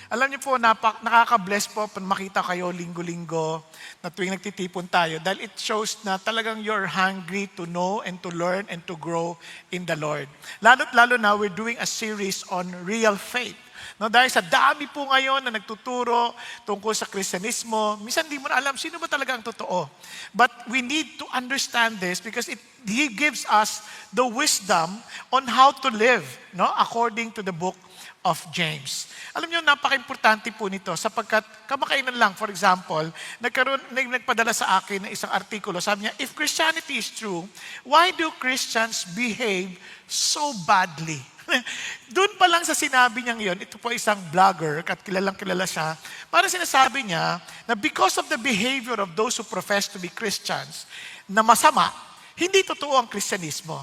Alam niyo po, nakaka-bless po pag makita kayo linggo-linggo na tuwing nagtitipon tayo dahil it shows na talagang you're hungry to know and to learn and to grow in the Lord. Lalo't lalo na we're doing a series on real faith. No, dahil sa dami po ngayon na nagtuturo tungkol sa Kristyanismo, minsan di mo na alam sino ba talaga ang totoo. But we need to understand this because He gives us the wisdom on how to live, no, according to the book of James. Alam niyo, napaka-importante po nito sapagkat kamakainan lang, for example, nagpadala sa akin ng isang artikulo. Sabi niya, if Christianity is true, why do Christians behave so badly? Doon pa lang sa sinabi niyang yon, ito po isang vlogger, at kilalang kilala siya, para sinasabi niya na because of the behavior of those who profess to be Christians, na masama, hindi totoo ang Kristyanismo.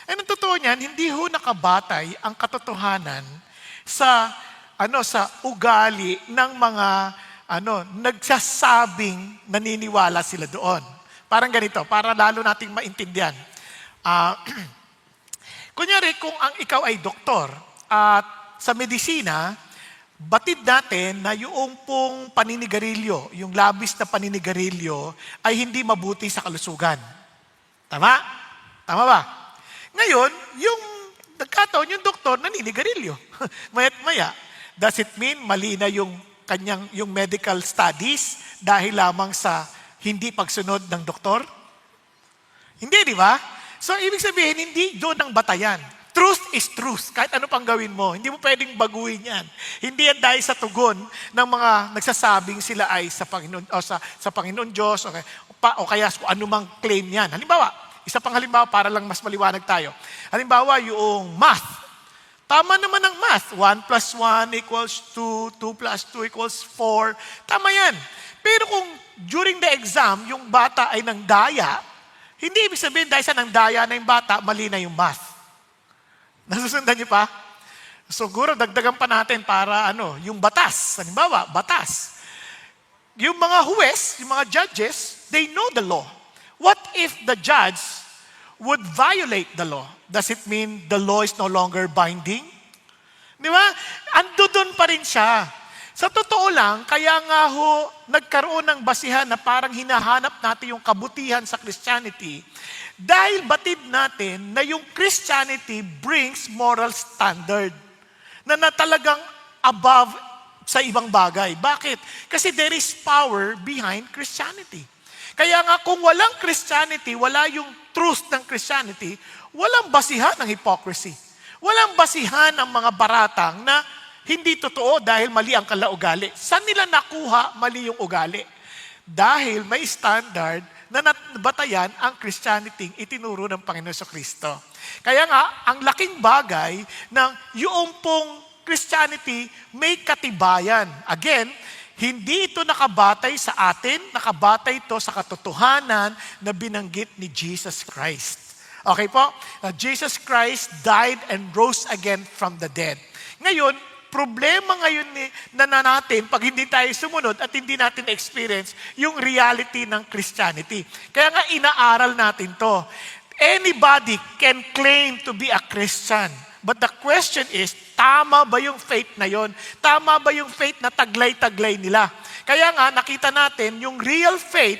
And ang totoo niyan, hindi ho nakabatay ang katotohanan sa ugali ng mga nagsasabing naniniwala sila doon. Parang ganito, para lalo nating maintindihan. Kunyari, kung ikaw ay doktor at sa medisina, batid natin na yung pong paninigarilyo, yung labis na paninigarilyo, ay hindi mabuti sa kalusugan. Tama? Tama ba? Ngayon, yung nagkataon, yung doktor naninigarilyo. Maya't maya. Does it mean mali na yung medical studies dahil lamang sa hindi pagsunod ng doktor? Hindi, di ba? So, ibig sabihin, hindi doon ang batayan. Truth is truth. Kahit ano pang gawin mo, hindi mo pwedeng baguhin yan. Hindi yan dahil sa tugon ng mga nagsasabing sila ay sa Panginoon, o sa Panginoon Diyos, o kaya kung anumang claim yan. Halimbawa, isa pang halimbawa para lang mas maliwanag tayo. Halimbawa, yung math. Tama naman ang math. 1 plus 1 equals 2, 2 plus 2 equals 4. Tama yan. Pero kung during the exam, yung bata ay nang daya, hindi ibig sabihin dahil sa nang daya na yung bata, mali na yung math. Nasusundan niyo pa? Siguro, dagdagan pa natin para yung batas. Halimbawa, batas. Yung mga huwes, yung mga judges, they know the law. What if the judge would violate the law? Does it mean the law is no longer binding? Di ba? Ando doon pa rin siya. Sa totoo lang, kaya nga ho, nagkaroon ng basihan na parang hinahanap natin yung kabutihan sa Christianity dahil batid natin na yung Christianity brings moral standard na talagang above sa ibang bagay. Bakit? Kasi there is power behind Christianity. Kaya nga kung walang Christianity, wala yung truth ng Christianity, walang basihan ng hypocrisy. Walang basihan ng mga baratang na hindi totoo dahil mali ang kalaugali. Saan nila nakuha mali yung ugali? Dahil may standard na batayan ang Christianity itinuro ng Panginoon sa Kristo. Kaya nga, ang laking bagay ng yung pong Christianity may katibayan. Again, hindi ito nakabatay sa atin, nakabatay ito sa katotohanan na binanggit ni Jesus Christ. Okay po? Jesus Christ died and rose again from the dead. Ngayon, problema ngayon na natin pag hindi tayo sumunod at hindi natin experience yung reality ng Christianity. Kaya nga inaaral natin to. Anybody can claim to be a Christian. But the question is, tama ba yung faith na yon? Tama ba yung faith na taglay-taglay nila? Kaya nga, nakita natin, yung real faith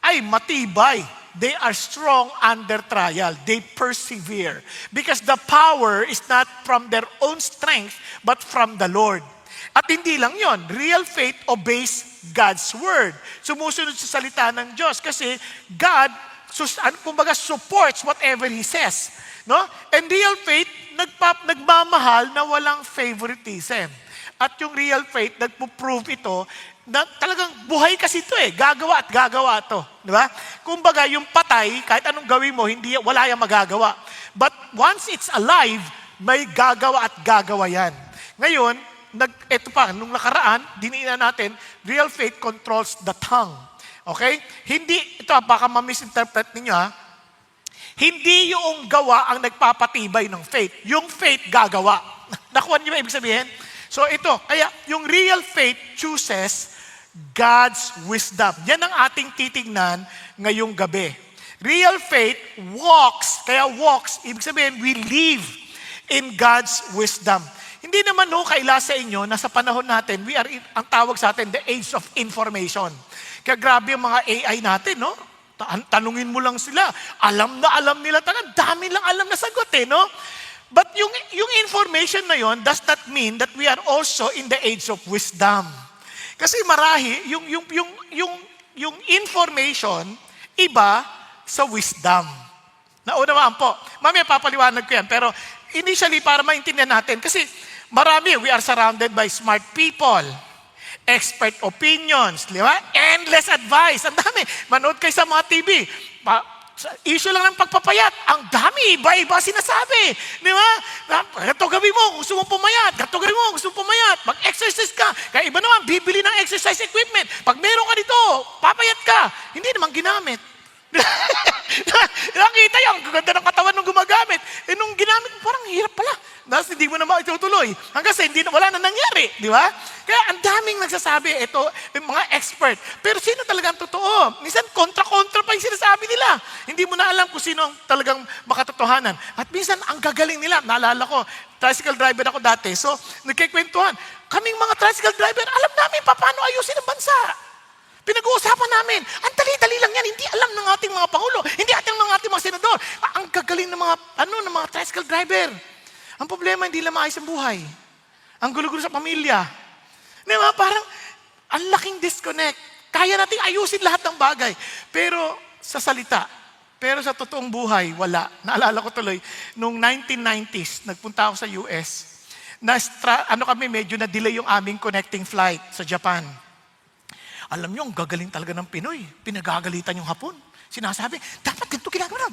ay matibay. They are strong under trial. They persevere. Because the power is not from their own strength, but from the Lord. At hindi lang yon, real faith obeys God's word. Sumusunod sa salita ng Diyos kasi God, kumbaga, supports whatever He says. No? And real faith, nagmamahal na walang favoritism. At yung real faith, nagpo-prove ito na talagang buhay kasi ito gagawa at gagawa ito. Di ba? Kumbaga, yung patay, kahit anong gawin mo, wala yung magagawa. But once it's alive, may gagawa at gagawa yan. Ngayon, ito pa, nung nakaraan, diniinan natin, real faith controls the tongue. Okay? Hindi, ito baka ma-misinterpret ninyo hindi yung gawa ang nagpapatibay ng faith. Yung faith gagawa. Nakuha niyo ba ibig sabihin? So ito, kaya yung real faith chooses God's wisdom. Yan ang ating titignan ngayong gabi. Real faith walks, ibig sabihin we live in God's wisdom. Hindi naman kaila sa inyo na sa panahon natin, we are ang tawag sa atin, the age of information. Kaya grabe yung mga AI natin, no? Tanungin mo lang sila. Alam na alam nila talaga. Dami lang alam na sagot, no? But yung information na yon does not mean that we are also in the age of wisdom. Kasi marahi, yung information, iba sa wisdom. Naunawaan po. Mamaya papaliwanag ko yan. Pero initially, para maintindihan natin, kasi marami, we are surrounded by smart people, expert opinions, di ba? Endless advice. Ang dami. Manood kayo sa mga TV. Issue lang ng pagpapayat. Ang dami, iba-iba sinasabi. Di ba? Gato gawin mo, gusto mo pumayat. Gato gawin mo, gusto mo pumayat. Mag-exercise ka. Kaya iba naman, bibili ng exercise equipment. Pag meron ka dito, papayat ka. Hindi naman ginamit. Nakita yung ganda ng katawan nung gumagamit. Nung ginamit, parang hirap pala. Dahil hindi mo na maitutuloy. Hanggang sa wala na nangyari. Di ba? Kaya ang daming nagsasabi, ito, yung mga expert. Pero sino talagang totoo? Minsan, kontra-kontra pa yung sinasabi nila. Hindi mo na alam kung sino ang talagang makatotohanan. At minsan, ang gagaling nila. Naalala ko, tricycle driver ako dati. So, nagkikwentuhan. Kaming mga tricycle driver, alam namin paano ayusin ang bansa. Pinag-uusapan namin. Ang dali-dali lang yan. Hindi alam ng ating mga pangulo. Hindi ating mga senador. Ang gagaling ng mga tricycle driver. Ang problema, hindi lang maayos ang buhay. Ang gulo-gulo sa pamilya. Di ba? Parang, ang laking disconnect. Kaya nating ayusin lahat ng bagay. Pero sa salita, pero sa totoong buhay, wala. Naalala ko tuloy, noong 1990s, nagpunta ako sa US, kami, medyo na-delay yung aming connecting flight sa Japan. Alam nyo, ang gagaling talaga ng Pinoy. Pinagagalitan yung Hapon. Sinasabi, dapat ganito ginagawa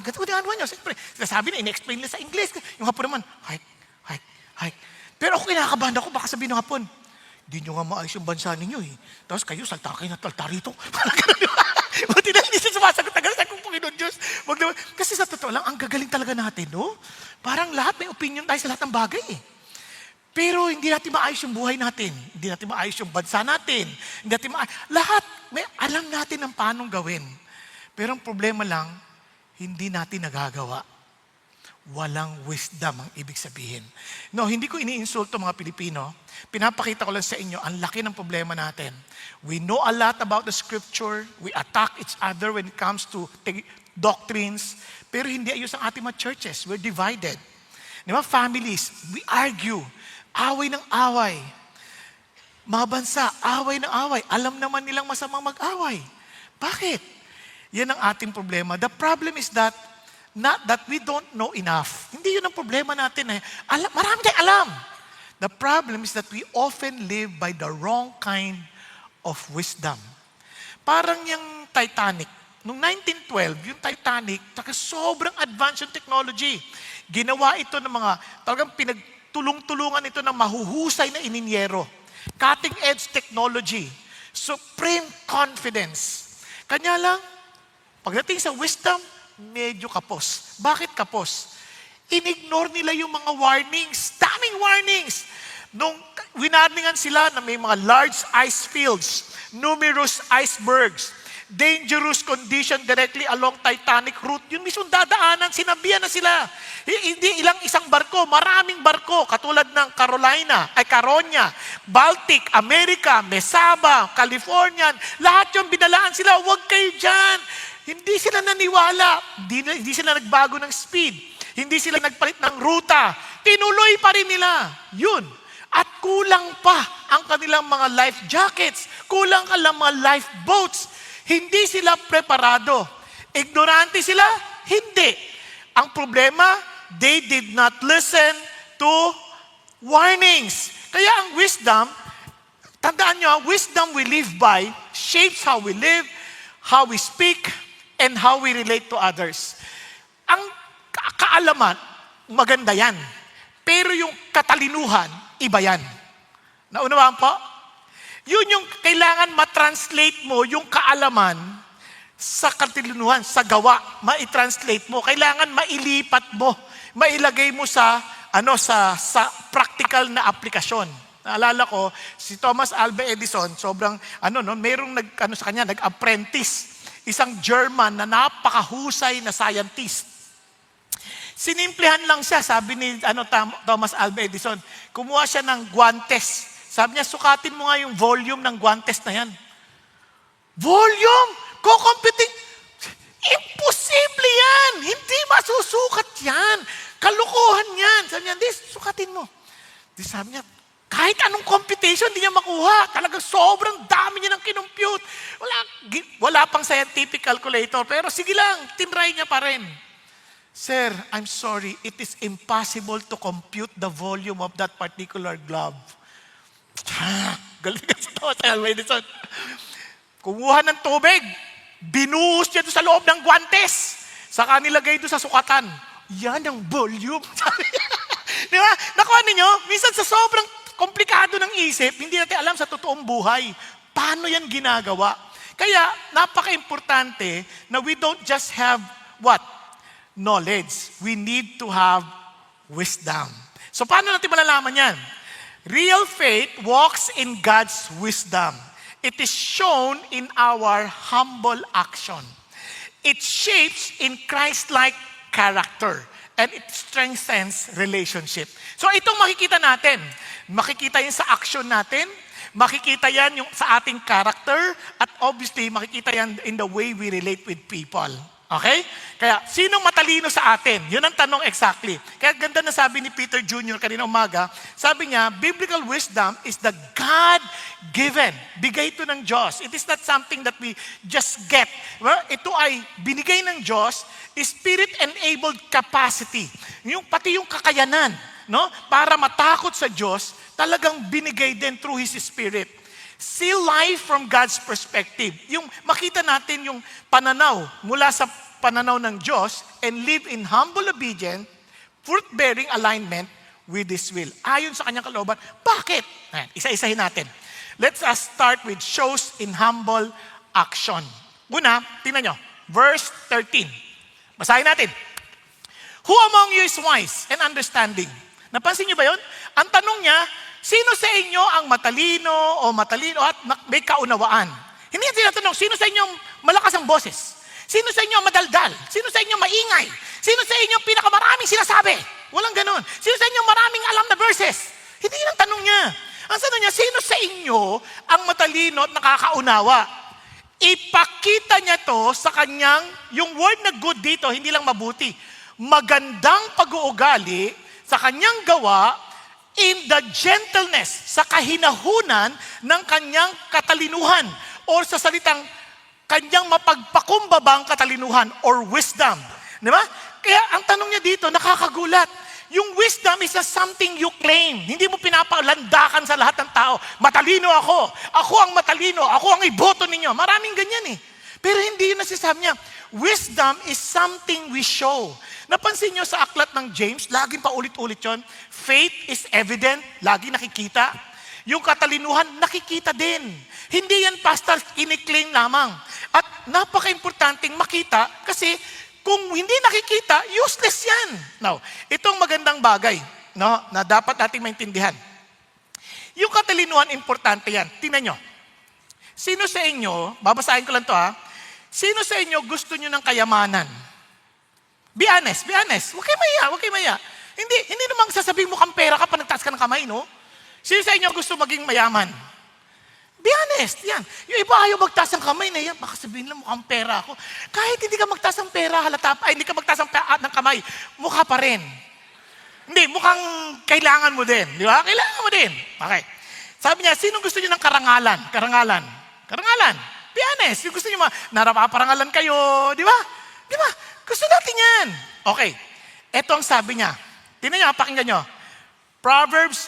nyo. Siyempre, sinasabi na, in-explain nila sa English. Yung Hapon naman, hike. Pero ako kinakabahan ako, baka sabihin ng Hapon, hindi nyo nga maayos yung bansa ninyo eh. Tapos kayo, salta kayo na talta rito. Parang gano'n, di ba? Buti na hindi siya sumasagot agad sa kung Panginoon Diyos. Kasi sa totoo lang, ang gagaling talaga natin, no? Parang lahat may opinion tayo sa lahat ng bagay eh. Pero hindi natin maayos yung buhay natin. Hindi natin maayos yung bansa natin. Hindi natin lahat, alam natin ang paanong gawin. Pero ang problema lang, hindi natin nagagawa. Walang wisdom ang ibig sabihin. No, hindi ko iniinsulto mga Pilipino. Pinapakita ko lang sa inyo, ang laki ng problema natin. We know a lot about the scripture. We attack each other when it comes to doctrines. Pero hindi ayos ang ating mga churches. We're divided. Di ba? Families, we argue. Away ng away. Mga bansa, away ng away. Alam naman nilang masamang mag-away. Bakit? Yan ang ating problema. The problem is that, not that we don't know enough. Hindi yun ang problema natin eh. Marami tayong alam. The problem is that we often live by the wrong kind of wisdom. Parang yung Titanic. Noong 1912, yung Titanic, sobrang advanced yung technology. Ginawa ito ng mga, talagang tulong-tulungan ito ng mahuhusay na ininyero. Cutting-edge technology. Supreme confidence. Kanya lang, pagdating sa wisdom, medyo kapos. Bakit kapos? Inignore nila yung mga warnings. Daming warnings. Nung winarningan sila na may mga large ice fields, numerous icebergs, dangerous condition directly along Titanic route. Yun mismo dadaanan, sinabihan na sila. Hindi isang barko, maraming barko, katulad ng Caronia, Baltic, America, Mesaba, California, lahat yung binalaan sila, huwag kayo dyan. Hindi sila naniwala, hindi sila nagbago ng speed, hindi sila nagpalit ng ruta, tinuloy pa rin nila. Yun. At kulang pa ang kanilang mga life jackets, kulang ka lang mga lifeboats. Hindi sila preparado. Ignorante sila? Hindi. Ang problema, they did not listen to warnings. Kaya ang wisdom, tandaan nyo, wisdom we live by shapes how we live, how we speak, and how we relate to others. Ang kaalaman, maganda yan. Pero yung katalinuhan, iba yan. Naunawaan po? Yun yung kailangan matranslate mo yung kaalaman sa katalinuhan, sa gawa. Ma-translate mo. Kailangan mailipat mo. Mailagay mo sa practical na aplikasyon. Naalala ko, si Thomas Alva Edison, merong sa kanya, nag-apprentice. Isang German na napakahusay na scientist. Sinimplihan lang siya, sabi ni Thomas Alva Edison. Kumuha siya ng guantes. Sabi niya, sukatin mo nga yung volume ng guantes na yan. Volume? Kukompiting? Imposible yan! Hindi masusukat yan! Kalukuhan yan! Sabi niya, hindi, sukatin mo. Di sabi niya, kahit anong competition, hindi niya makuha. Talagang sobrang dami niya ng kinompute. Wala pang scientific calculator, pero sige lang, tinry niya pa rin. Sir, I'm sorry, it is impossible to compute the volume of that particular glove. Galing sa Thomas Alva Edison. Kumuha ng tubig, binuhos niya doon sa loob ng guantes. Saka nilagay doon sa sukatan. Yan ang volume. Di ba? Nakuha ninyo, minsan sa sobrang komplikado ng isip, hindi natin alam sa totoong buhay. Paano yan ginagawa? Kaya, napaka-importante na we don't just have what? Knowledge. We need to have wisdom. So, paano natin malalaman yan? Real faith walks in God's wisdom. It is shown in our humble action. It shapes in Christ-like character. And it strengthens relationship. So, itong makikita natin. Makikita yan sa action natin. Makikita yan yung sa ating character. At obviously, makikita yan in the way we relate with people. Okay? Kaya, sinong matalino sa atin? Yun ang tanong exactly. Kaya ganda na sabi ni Peter Jr. kanina umaga, sabi niya, biblical wisdom is the God-given. Bigay ito ng Diyos. It is not something that we just get. Well, ito ay binigay ng Diyos, Spirit-enabled capacity. Pati yung kakayanan, no? Para matakot sa Diyos, talagang binigay din through His Spirit. See life from God's perspective. Yung makita natin yung pananaw mula sa pananaw ng Diyos and live in humble obedience, fruit-bearing alignment with His will. Ayon sa kanyang kalooban. Bakit? Isa-isahin natin. Let's start with shows in humble action. Una, tingnan nyo. Verse 13. Basahin natin. Who among you is wise and understanding? Napansin nyo ba yun? Ang tanong niya, sino sa inyo ang matalino o matalino at may kaunawaan? Hindi niya tinatanong, sino sa inyo malakas ang boses? Sino sa inyo madaldal? Sino sa inyo maingay? Sino sa inyo pinakamaraming sinasabi? Walang ganon. Sino sa inyo maraming alam na verses? Hindi yun ang tanong niya. Ang tanong niya, sino sa inyo ang matalino at nakakaunawa? Ipakita niya to sa kanyang, yung word na good dito, hindi lang mabuti. Magandang pag-uugali sa kanyang gawa in the gentleness, sa kahinahunan ng kanyang katalinuhan or sa salitang kanyang mapagpakumbabang katalinuhan or wisdom. Di ba? Kaya ang tanong niya dito, nakakagulat. Yung wisdom is a something you claim. Hindi mo pinapalandakan sa lahat ng tao. Matalino ako. Ako ang matalino. Ako ang iboto ninyo. Maraming ganyan eh. Pero hindi yun nasasabi niya. Wisdom is something we show. Napansin niyo sa aklat ng James, laging paulit-ulit yun. Faith is evident. Lagi nakikita. Yung katalinuhan, nakikita din. Hindi yan basta kiniklaim lamang. At napaka-importanting makita kasi kung hindi nakikita, useless yan. Now, itong magandang bagay no, na dapat nating maintindihan. Yung katalinuhan, importante yan. Tingnan nyo. Sino sa inyo, babasahin ko lang to ha, sino sa inyo gusto nyo ng kayamanan? Be honest, be honest. Huwag kayo maya, huwag kayo maya. Hindi naman sasabihin mo kang pera ka pa nagtaas ka ng kamay, no? Sino sa inyo gusto maging mayaman? Be honest, yan. Yung iba ayaw magtaas ng kamay na yan. Baka sabihin lang mukhang pera ako. Kahit hindi ka magtaas ng pera, hindi ka magtaas ng kamay, mukha pa rin. Hindi, mukhang kailangan mo din. Di ba? Kailangan mo din. Okay. Sabi niya, sino gusto niyo ng karangalan? Karangalan. Karangalan. Be honest. Yung gusto niyo narapaparangalan kayo. Di ba? Di ba? Gusto natin yan. Okay. Ito ang sabi niya. Tingnan niyo, pakinggan niyo. Proverbs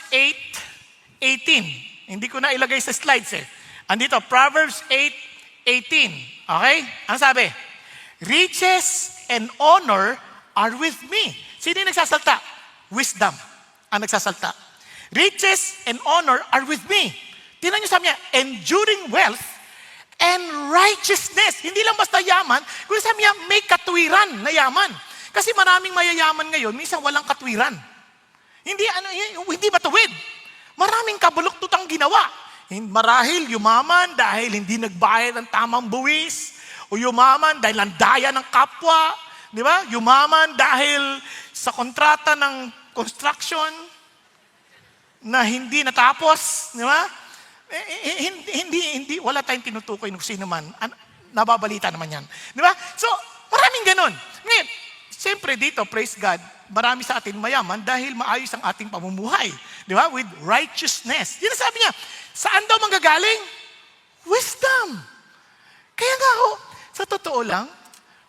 8:18. Hindi ko na ilagay sa slides eh. Andito, Proverbs 8:18. Okay? Ang sabi? Riches and honor are with me. Sino yung nagsasalta? Wisdom ang nagsasalta. Riches and honor are with me. Tingnan niyo sabi niya, enduring wealth and righteousness. Hindi lang basta yaman, kundi sabi niya, may katwiran na yaman. Kasi maraming mayayaman ngayon, minsan walang katwiran. Hindi matuwid. Maraming kabuluktutang ginawa. Marahil yumaman dahil hindi nagbayad ng tamang buwis, o yumaman dahil landaya ng kapwa, Di ba? Yumaman dahil sa kontrata ng construction na hindi natapos. Di ba? Wala tayong tinutukoy ng sino man. Nababalita naman yan. Di ba? So, maraming ganun. Ngayon, siyempre dito, praise God, marami sa atin mayaman dahil maayos ang ating pamumuhay. Di ba? With righteousness. Yun ang sabi niya, saan daw manggagaling? Wisdom. Kaya nga ho, sa totoo lang,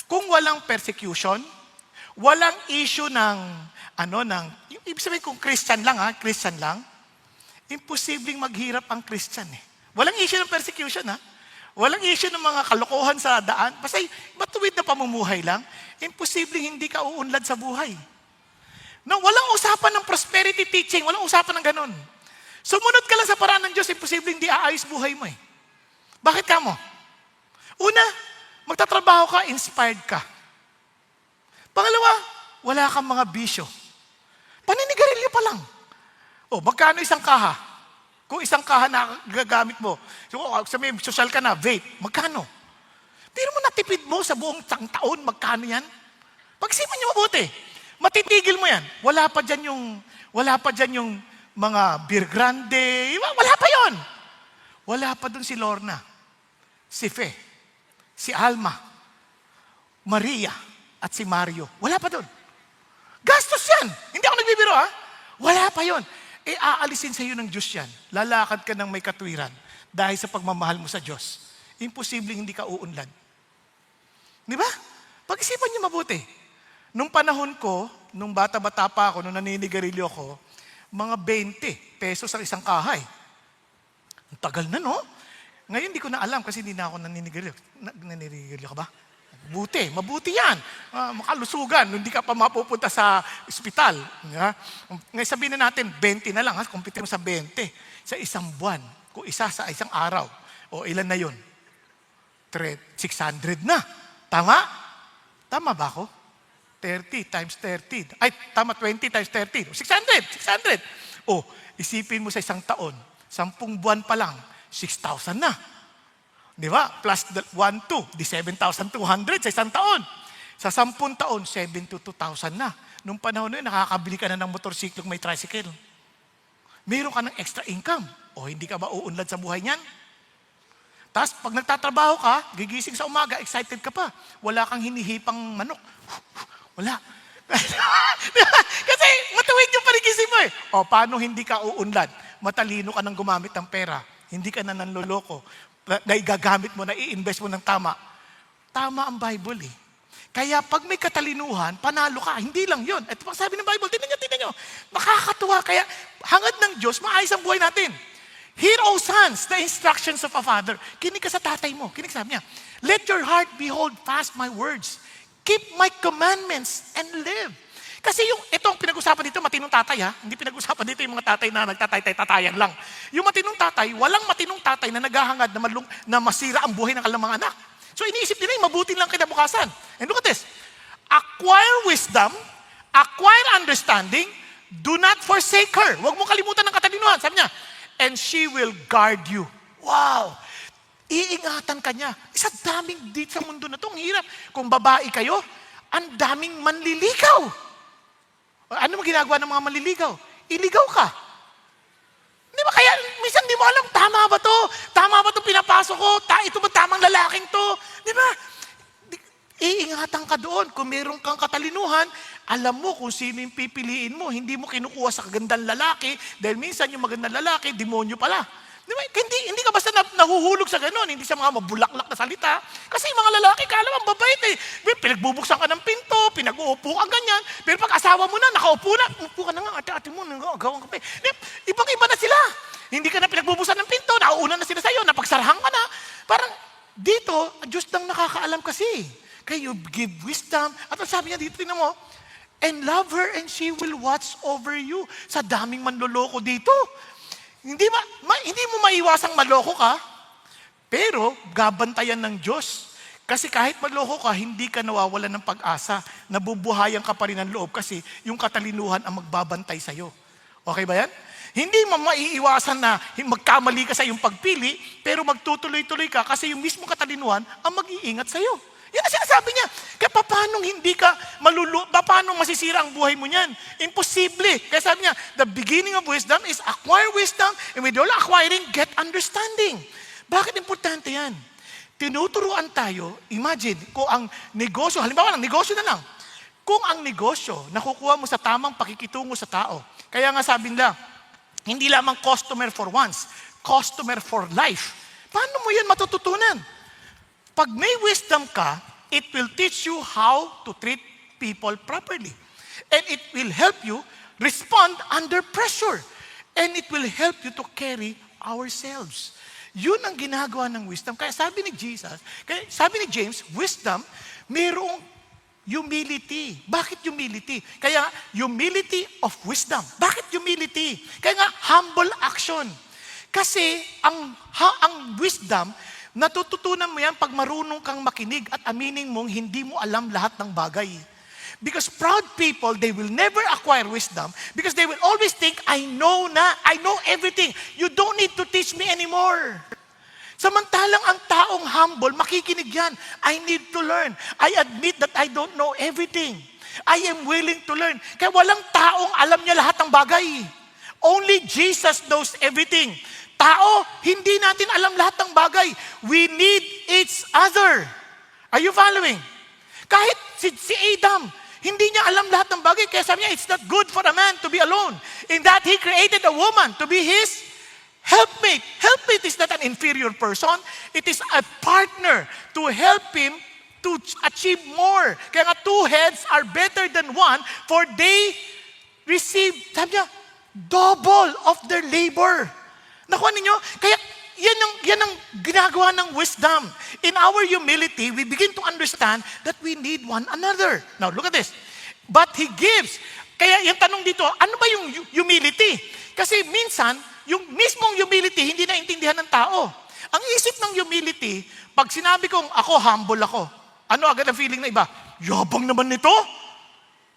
kung walang persecution, walang issue ng, ibig sabihin kung Christian lang Christian lang, imposibleng maghirap ang Christian eh. Walang issue ng persecution Walang issue ng mga kalokohan sa daan. Basta matuwid na pamumuhay lang, imposibleng hindi ka uunlad sa buhay. No, walang usapan ng prosperity teaching, walang usapan ng ganun. Sumunod ka lang sa paraan ng Diyos, imposibleng hindi aayos buhay mo eh. Bakit ka mo? Una, magtatrabaho ka, inspired ka. Pangalawa, wala kang mga bisyo. Paninigarilyo pa lang. Magkano isang kaha? Kung isang kaha na gagamit mo, sabi, social ka na, vape, magkano? Pero mo natipid mo sa buong taon, magkano yan? Pag-isipan niyo mabuti. Matitigil mo yan. Wala pa dyan yung mga beer grande. Wala pa yon. Wala pa dun si Lorna, si Fe, si Alma, Maria, at si Mario. Wala pa dun. Gastos yan. Hindi ako nagbibiro Wala pa yon. Aalisin sa iyo ng Diyos yan. Lalakad ka ng may katwiran dahil sa pagmamahal mo sa Diyos. Imposibleng hindi ka uunlad. Di ba? Pag-isipan niyo mabuti. Nung panahon ko, nung bata-bata pa ako, nung naninigarilyo ako, mga 20 pesos ang isang kahay. Ang tagal na, no? Ngayon, hindi ko na alam kasi hindi na ako naninigarilyo. Naninigarilyo ka ba? Mabuti yan. Makalusugan, hindi ka pa mapupunta sa ospital. Ngayon sabihin na natin, 20 na lang. Kumpite mo sa 20 sa isang buwan. Kung isa sa isang araw. O ilan na yun? 600 na. Tama? Tama ba ako? 30 times 30. Ay, tama, 20 times 30. 600. Isipin mo sa isang taon, 10 buwan pa lang, 6,000 na. Di ba? Plus 1, 2, di 7,200 sa isang taon. Sa 10 taon, 72,000 na. Nung panahon na yun, nakakabili ka na ng motorsiklong may tricycle. Meron ka ng extra income. Hindi ka ba uunlad sa buhay niyan? Tapos, pag nagtatrabaho ka, gigising sa umaga, excited ka pa. Wala kang hinihipang manok. Wala. Kasi matuwid yung panigising mo eh. Paano hindi ka uunlad? Matalino ka nang gumamit ng pera. Hindi ka na nanloloko. Gagamit mo na, i-invest mo ng tama. Tama ang Bible eh. Kaya pag may katalinuhan, panalo ka. Hindi lang yun. Ito pang sabi ng Bible, tingnan nyo. Makakatuwa. Kaya hangad ng Diyos, maayos ang buhay natin. Hear, O sons, the instructions of a father. Kinig ka sa tatay mo. Kinig sabi niya, let your heart behold fast my words. Keep my commandments and live. Kasi itong pinag-usapan dito, matinong tatay Hindi pinag-usapan dito yung mga tatay na nagtatay-tatayan lang. Yung matinong tatay, walang matinong tatay na naghahangad na masira ang buhay ng kanilang mga anak. So iniisip nila yung mabuti lang kinabukasan. And look at this. Acquire wisdom, acquire understanding, do not forsake her. Huwag mo kalimutan ng katalinuhan. Sabi niya, and she will guard you. Wow! Iingatan ka niya. Isa daming dito sa mundo na to. Ang hirap. Kung babae kayo, ang daming manliligaw. Ano mo ginagawa ng mga manliligaw? Iligaw ka. Di ba? Kaya minsan di mo alam, tama ba to? Tama ba to pinapasok ko? Ito ba tamang lalaking to? Di ba? Iingatan ka doon. Kung meron kang katalinuhan, alam mo kung sino yung pipiliin mo. Hindi mo kinukuha sa kagandang lalaki dahil minsan yung magandang lalaki, demonyo pala. Di ba? Hindi ka basta nahuhulog sa ganun. Hindi sa mga mabulaklak na salita. Kasi yung mga lalaki, kala mo, babait eh. Pinagbubuksan ka ng pinto, pinag-uupo ka ganyan. Pero pag asawa mo na, nakaupo na, upo ka na nga, ate mo, nagawang kape. Ibang-iba na sila. Hindi ka na pinagbubuksan ng pinto, nauuna na sila sa'yo, napagsarahan ka na. Parang dito, Diyos lang nakakaalam kasi. Kaya you give wisdom. At ang sabi niya dito, tingnan mo, and love her and she will watch over you. Sa daming manloloko dito. Hindi mo maiwasang maloko ka, pero gabantayan ng Diyos. Kasi kahit maloko ka, hindi ka nawawalan ng pag-asa. Nabubuhayan ka pa rin ng loob kasi yung katalinuhan ang magbabantay sa'yo. Okay ba yan? Hindi mo maiiwasan na magkamali ka sa iyong pagpili, pero magtutuloy-tuloy ka kasi yung mismo katalinuhan ang mag-iingat sa'yo. Yan ang sinasabi niya. Kaya paano hindi ka paano masisira ang buhay mo niyan? Imposible. Kaya sabi niya, the beginning of wisdom is acquire wisdom, and with all acquiring, get understanding. Bakit importante yan? Tinuturuan tayo, imagine, kung ang negosyo, halimbawa ng negosyo na lang, kung ang negosyo nakukuha mo sa tamang pakikitungo sa tao, kaya nga sabi nila, hindi lamang customer for once, customer for life. Paano mo yan matututunan? Pag may wisdom ka, it will teach you how to treat people properly. And it will help you respond under pressure. And it will help you to carry ourselves. Yun ang ginagawa ng wisdom. Kaya sabi ni James, wisdom, mayroong humility. Bakit humility? Kaya humility of wisdom. Bakit humility? Kaya nga humble action. Kasi ang wisdom, natututunan mo yan pag marunong kang makinig at aminin mong hindi mo alam lahat ng bagay. Because proud people, they will never acquire wisdom because they will always think, I know everything. You don't need to teach me anymore. Samantalang ang taong humble, makikinig yan. I need to learn. I admit that I don't know everything. I am willing to learn. Kaya walang taong alam niya lahat ng bagay. Only Jesus knows everything. Tao, hindi natin alam lahat ng bagay. We need each other. Are you following? Kahit si Adam, hindi niya alam lahat ng bagay. Kaya sabi niya, it's not good for a man to be alone. In that he created a woman to be his helpmate. Helpmate is not an inferior person. It is a partner to help him to achieve more. Kaya nga, two heads are better than one, for they receive, sabi niya, double of their labor. Nakuha ninyo? Kaya yan ang ginagawa ng wisdom. In our humility, we begin to understand that we need one another. Now, look at this. But He gives. Kaya yung tanong dito, ano ba yung humility? Kasi minsan, yung mismong humility, hindi naintindihan ng tao. Ang isip ng humility, pag sinabi kong ako, humble ako, ano agad ang feeling na iba? Yabang naman nito.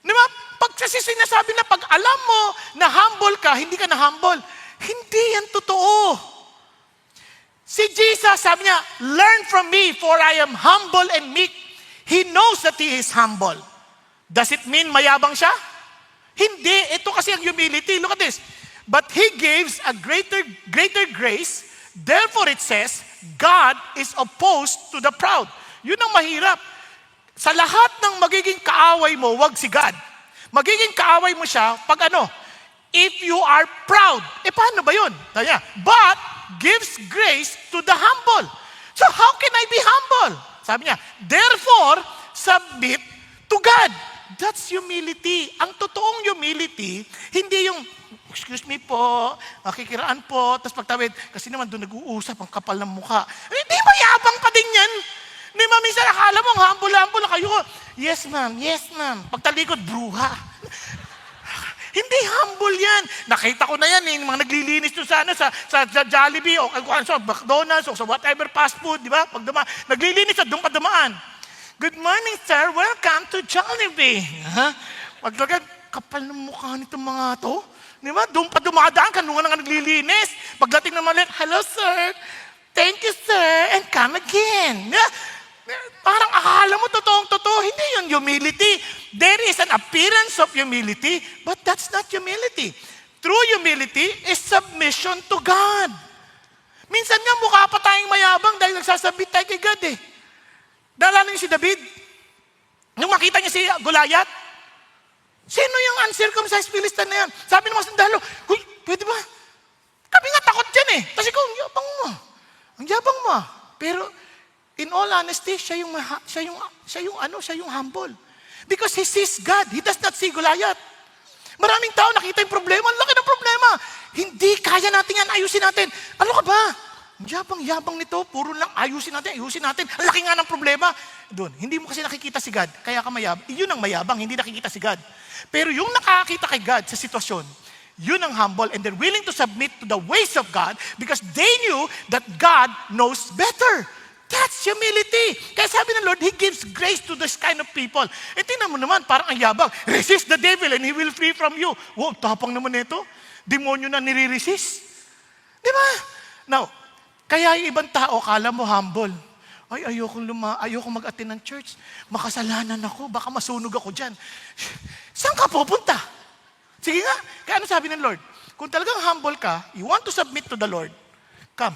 Di ba? Pag sinasabi na pag alam mo na humble ka, hindi ka na humble. Hindi yan totoo. Si Jesus, sabi niya, learn from me, for I am humble and meek. He knows that He is humble. Does it mean mayabang siya? Hindi. Ito kasi ang humility. Look at this. But He gives a greater grace. Therefore it says, God is opposed to the proud. Yun ang mahirap. Sa lahat ng magiging kaaway mo, wag si God. Magiging kaaway mo siya pag ano? If you are proud. Paano ba yun? But gives grace to the humble. So how can I be humble? Sabi niya, therefore, submit to God. That's humility. Ang totoong humility, hindi yung, excuse me po, makikiraan po, tapos pagtawid, kasi naman doon nag-uusap, ang kapal ng mukha. Hindi mayabang pa din yan. Hindi ba, minsan akala mo, humble kayo. Yes ma'am. Pagtalikod, bruha. Hindi humble yan. Nakita ko na yan, yung mga naglilinis doon sa Jollibee o sa McDonald's o sa whatever fast food, di ba? Pag naglilinis at doon pa dumaan. Good morning, sir. Welcome to Jollibee. Pagdagan, kapal ng mukha nitong mga to. Di ba? Doon pa dumadaan, kanungan nga naglilinis. Pagdating naman ulit, hello, sir. Thank you, sir. And come again. Parang akala mo totoong-totoo. Hindi yun humility. There is an appearance of humility, but that's not humility. True humility is submission to God. Minsan nga mukha pa tayong mayabang dahil nagsasabit tayo kay God eh. Dahil niyo si David. Nung makita niya si Goliath, sino yung uncircumcised Philistine na yan? Sabi ng mga sundalo, huy, pwede ba? Kami nga takot dyan eh. Kasi kung yabang mo. Ang yabang mo. Pero in all honesty, siya yung humble. Because he sees God. He does not see Goliath. Maraming tao nakita yung problema. Ang laki ng problema. Hindi kaya natin yan. Ayusin natin. Ano ka ba? Ang yabang nito. Puro lang ayusin natin. Ang laki nga ng problema. Doon, hindi mo kasi nakikita si God. Kaya ka mayabang. Yun ang mayabang. Hindi nakikita si God. Pero yung nakakita kay God sa sitwasyon, yun ang humble, and they're willing to submit to the ways of God because they knew that God knows better. That's humility. Kaya sabi ng Lord, He gives grace to this kind of people. Tingnan mo naman, parang ang yabang. Resist the devil and he will flee from you. Wow, tapang naman ito. Demonyo na nire-resist. Di ba? Now, kaya yung ibang tao, kala mo humble. Ay, ayoko mag-attend ng church. Makasalanan ako, baka masunog ako dyan. Saan ka pupunta? Sige nga, kaya ano sabi ng Lord? Kung talagang humble ka, you want to submit to the Lord, come.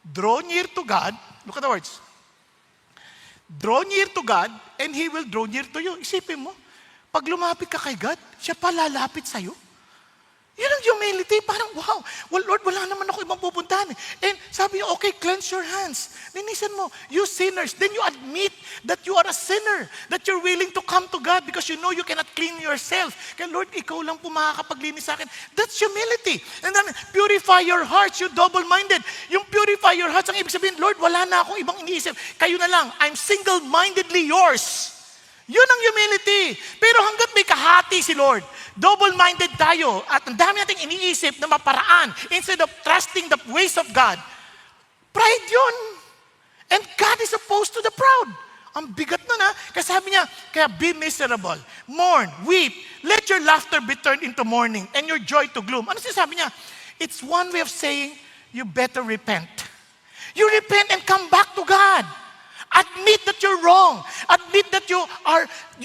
Draw near to God. Look at the words. Draw near to God, and He will draw near to you. Isipin mo, pag lumapit ka kay God, siya pa lalapit sa'yo. Yun ang humility. Parang, wow, well, Lord, wala naman ako ibang pupuntahan. And sabi niya, okay, cleanse your hands. Linisan mo, you sinners. Then you admit that you are a sinner, that you're willing to come to God because you know you cannot clean yourself. Kaya Lord, ikaw lang po makakapaglinis sa akin. That's humility. And then, purify your hearts, you double-minded. Yung purify your hearts, ang ibig sabihin, Lord, wala na akong ibang iniisip. Kayo na lang, I'm single-mindedly yours. Yun ang humility. Pero hanggat may kahati si Lord, double-minded tayo at ang dami nating iniisip na maparaan instead of trusting the ways of God, pride yun. And God is opposed to the proud. Ang bigat nun ha. Kasi sabi niya, kaya be miserable, mourn, weep, let your laughter be turned into mourning and your joy to gloom. Ano sinasabi niya? It's one way of saying, you better repent. You repent and come back to God. Admit that you're wrong. Admit that you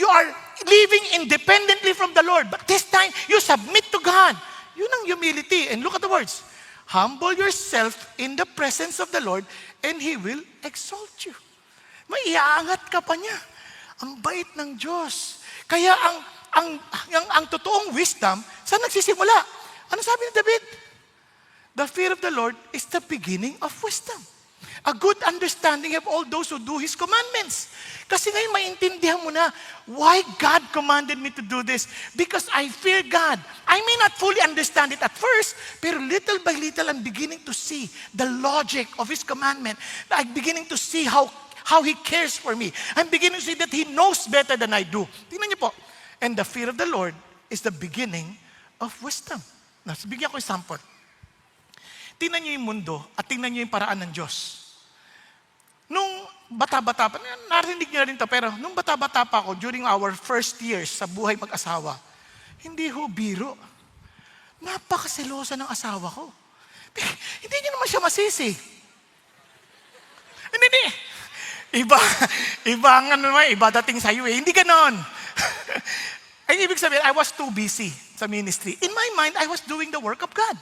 are living independently from the Lord. But this time, you submit to God. Yun ang humility. And look at the words. Humble yourself in the presence of the Lord, and He will exalt you. Maiaangat ka pa niya. Ang bait ng Diyos. Kaya ang totoong wisdom, saan nagsisimula? Ano sabi ni David? The fear of the Lord is the beginning of wisdom. A good understanding of all those who do His commandments. Kasi ngayon maintindihan mo na why God commanded me to do this. Because I fear God. I may not fully understand it at first, pero little by little I'm beginning to see the logic of His commandment. I'm beginning to see how He cares for me. I'm beginning to see that He knows better than I do. Tingnan niyo po. And the fear of the Lord is the beginning of wisdom. Now, bigyan ko example. Tingnan niyo yung mundo at tingnan niyo yung paraan ng Diyos. Nung bata-bata pa, narinig niyo na rin ito, pero nung bata-bata pa ako, during our first years sa buhay mag-asawa, hindi ho biro. Napakaselosa ng asawa ko. Hindi niyo naman siya masisi. Hindi. Iba ang ano naman, iba dating sa'yo eh. Hindi ganon. Ay, ibig sabihin, I was too busy sa ministry. In my mind, I was doing the work of God.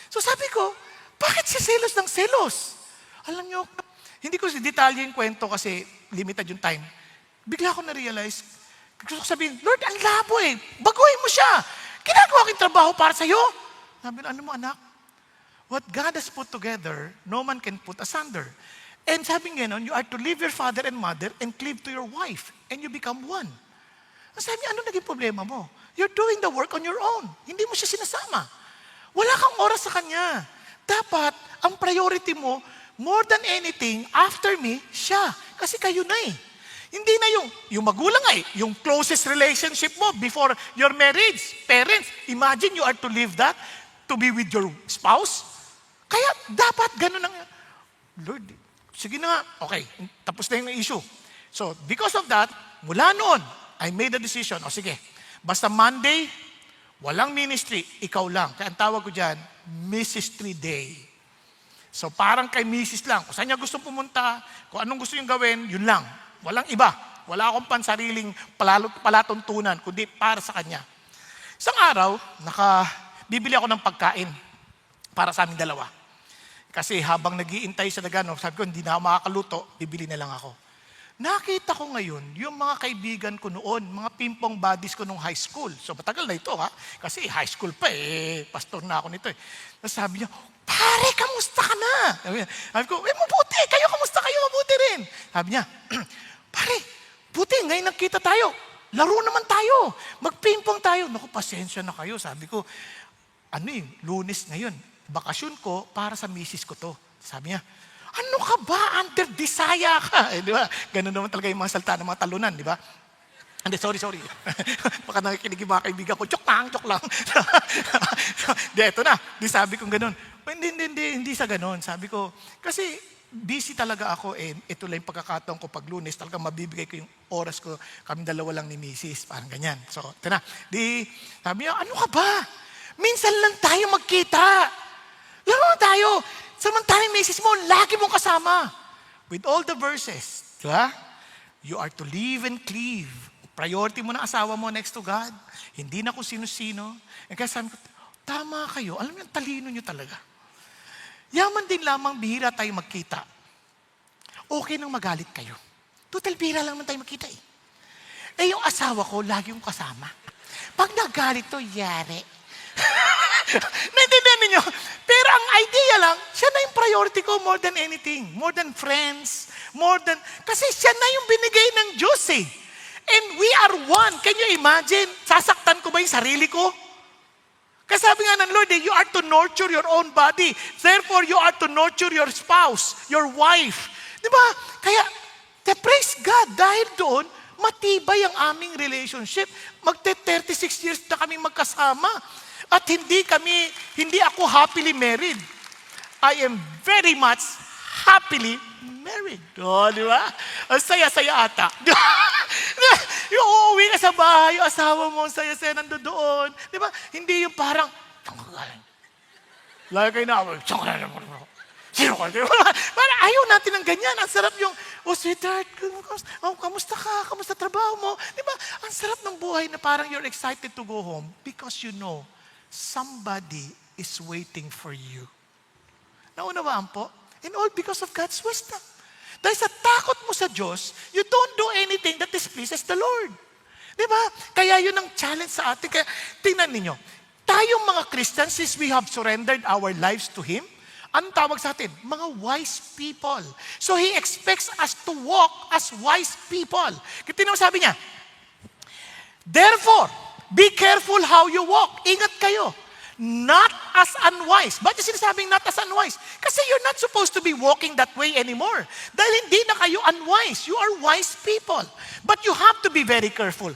So sabi ko, bakit siya selos ng selos? Alam niyo, hindi ko detalye yung kwento kasi limited yung time. Bigla ko na-realize, gusto ko sabihin, Lord, ang labo eh. Baguhin mo siya. Ginagawa ko yung trabaho para sa'yo. Sabi, ano mo anak? What God has put together, no man can put asunder. And sabi nga nun, you are to leave your father and mother and cleave to your wife. And you become one. Sabi niya, ano naging problema mo? You're doing the work on your own. Hindi mo siya sinasama. Wala kang oras sa kanya. Dapat, ang priority mo, more than anything, after me, siya. Kasi kayo na eh. Hindi na yung magulang ay, yung closest relationship mo before your marriage. Parents, imagine you are to live that, to be with your spouse. Kaya dapat ganun ang, Lord, sige na nga, okay, tapos na yung issue. So, because of that, mula noon, I made a decision, o sige, basta Monday, walang ministry, ikaw lang. Kaya ang tawag ko dyan, Ministry Day. So parang kay Mrs. lang, kung saan niya gusto pumunta, kung anong gusto niyong gawin, yun lang. Walang iba. Wala akong pansariling palatuntunan, kundi para sa kanya. Isang araw, bibili ako ng pagkain para sa aming dalawa. Kasi habang nag-iintay sa dagano, sabi ko, hindi na ako makakaluto, bibili na lang ako. Nakita ko ngayon, yung mga kaibigan ko noon, mga pimpong buddies ko nung high school. So matagal na ito ha, kasi high school pa pastor na ako nito eh. Tapos sabi niya, pare, kamusta ka na? Sabi ko, mabuti, kayo kamusta kayo, mabuti rin. Sabi niya, pare, buti, ngayon nagkita tayo. Laro naman tayo. Magpimpong tayo. Naku, pasensya na kayo. Sabi ko, Lunes ngayon. Bakasyon ko para sa misis ko to. Sabi niya, ano ka ba? Under desire ka. Di ba? Ganun naman talaga yung mga salta ng mga talunan, di ba? Hindi, sorry. Baka nakikinig yung mga kaibigan ko, chok lang. Di, eto na. Di sabi kong ganun. Hindi sa ganun. Sabi ko, kasi busy talaga ako ito lang yung pagkakataon ko pag Lunes, talaga mabibigay ko yung oras ko, kami dalawa lang ni Mrs. Parang ganyan. So, ito na. Di, sabi niya, ano ka ba? Minsan lang tayo magkita. Laro na tayo. Samantalang Mrs. mo, lagi mong kasama. with all the verses, di ba? You are to live and cleave. Priority mo na asawa mo next to God. Hindi na kung sino-sino. And kaya sabi ko, tama kayo. Alam niyo, talino niyo talaga. Yaman din lamang bihira tayo magkita. Okay nang magalit kayo. Total bihira lang naman tayo magkita eh. Eh yung asawa ko, lagi yung kasama. Pag nagalit to, yari. Naintindihan ninyo? Pero ang idea lang, siya na yung priority ko more than anything. More than friends. Kasi siya na yung binigay ng Diyos eh. And we are one. Can you imagine? Sasaktan ko ba yung sarili ko? Kasi sabi nga ng Lord, you are to nurture your own body. Therefore, you are to nurture your spouse, your wife. Di ba? Kaya, praise God, dahil doon, matibay ang aming relationship. Magte-36 years na kami magkasama. At hindi ako happily married. I am very much happily married. Oh, di ba? Ang saya-saya ata. Yung uuwi ka sa bahay, yung asawa mo, ang saya-saya nandoon. Di ba? Hindi yung parang, saan ka galing? Lagi kayo na, saan ka galing? Sino ka? Parang ayaw natin ng ganyan. Ang sarap yung, sweetheart, kamusta ka? Kamusta trabaho mo? Di ba? Ang sarap ng buhay na parang you're excited to go home because you know somebody is waiting for you. Naunawaan po? And all because of God's wisdom. Dahil sa takot mo sa Diyos, you don't do anything that displeases the Lord. Di ba? Kaya yun ang challenge sa atin. Kaya tingnan ninyo, tayong mga Christians, since we have surrendered our lives to Him, anong tawag sa atin? Mga wise people. So He expects us to walk as wise people. Tingnan mo sabi niya, therefore, be careful how you walk. Ingat kayo. Not as unwise. Bakit sinasabing not as unwise? Kasi you're not supposed to be walking that way anymore. Dahil hindi na kayo unwise. You are wise people. But you have to be very careful.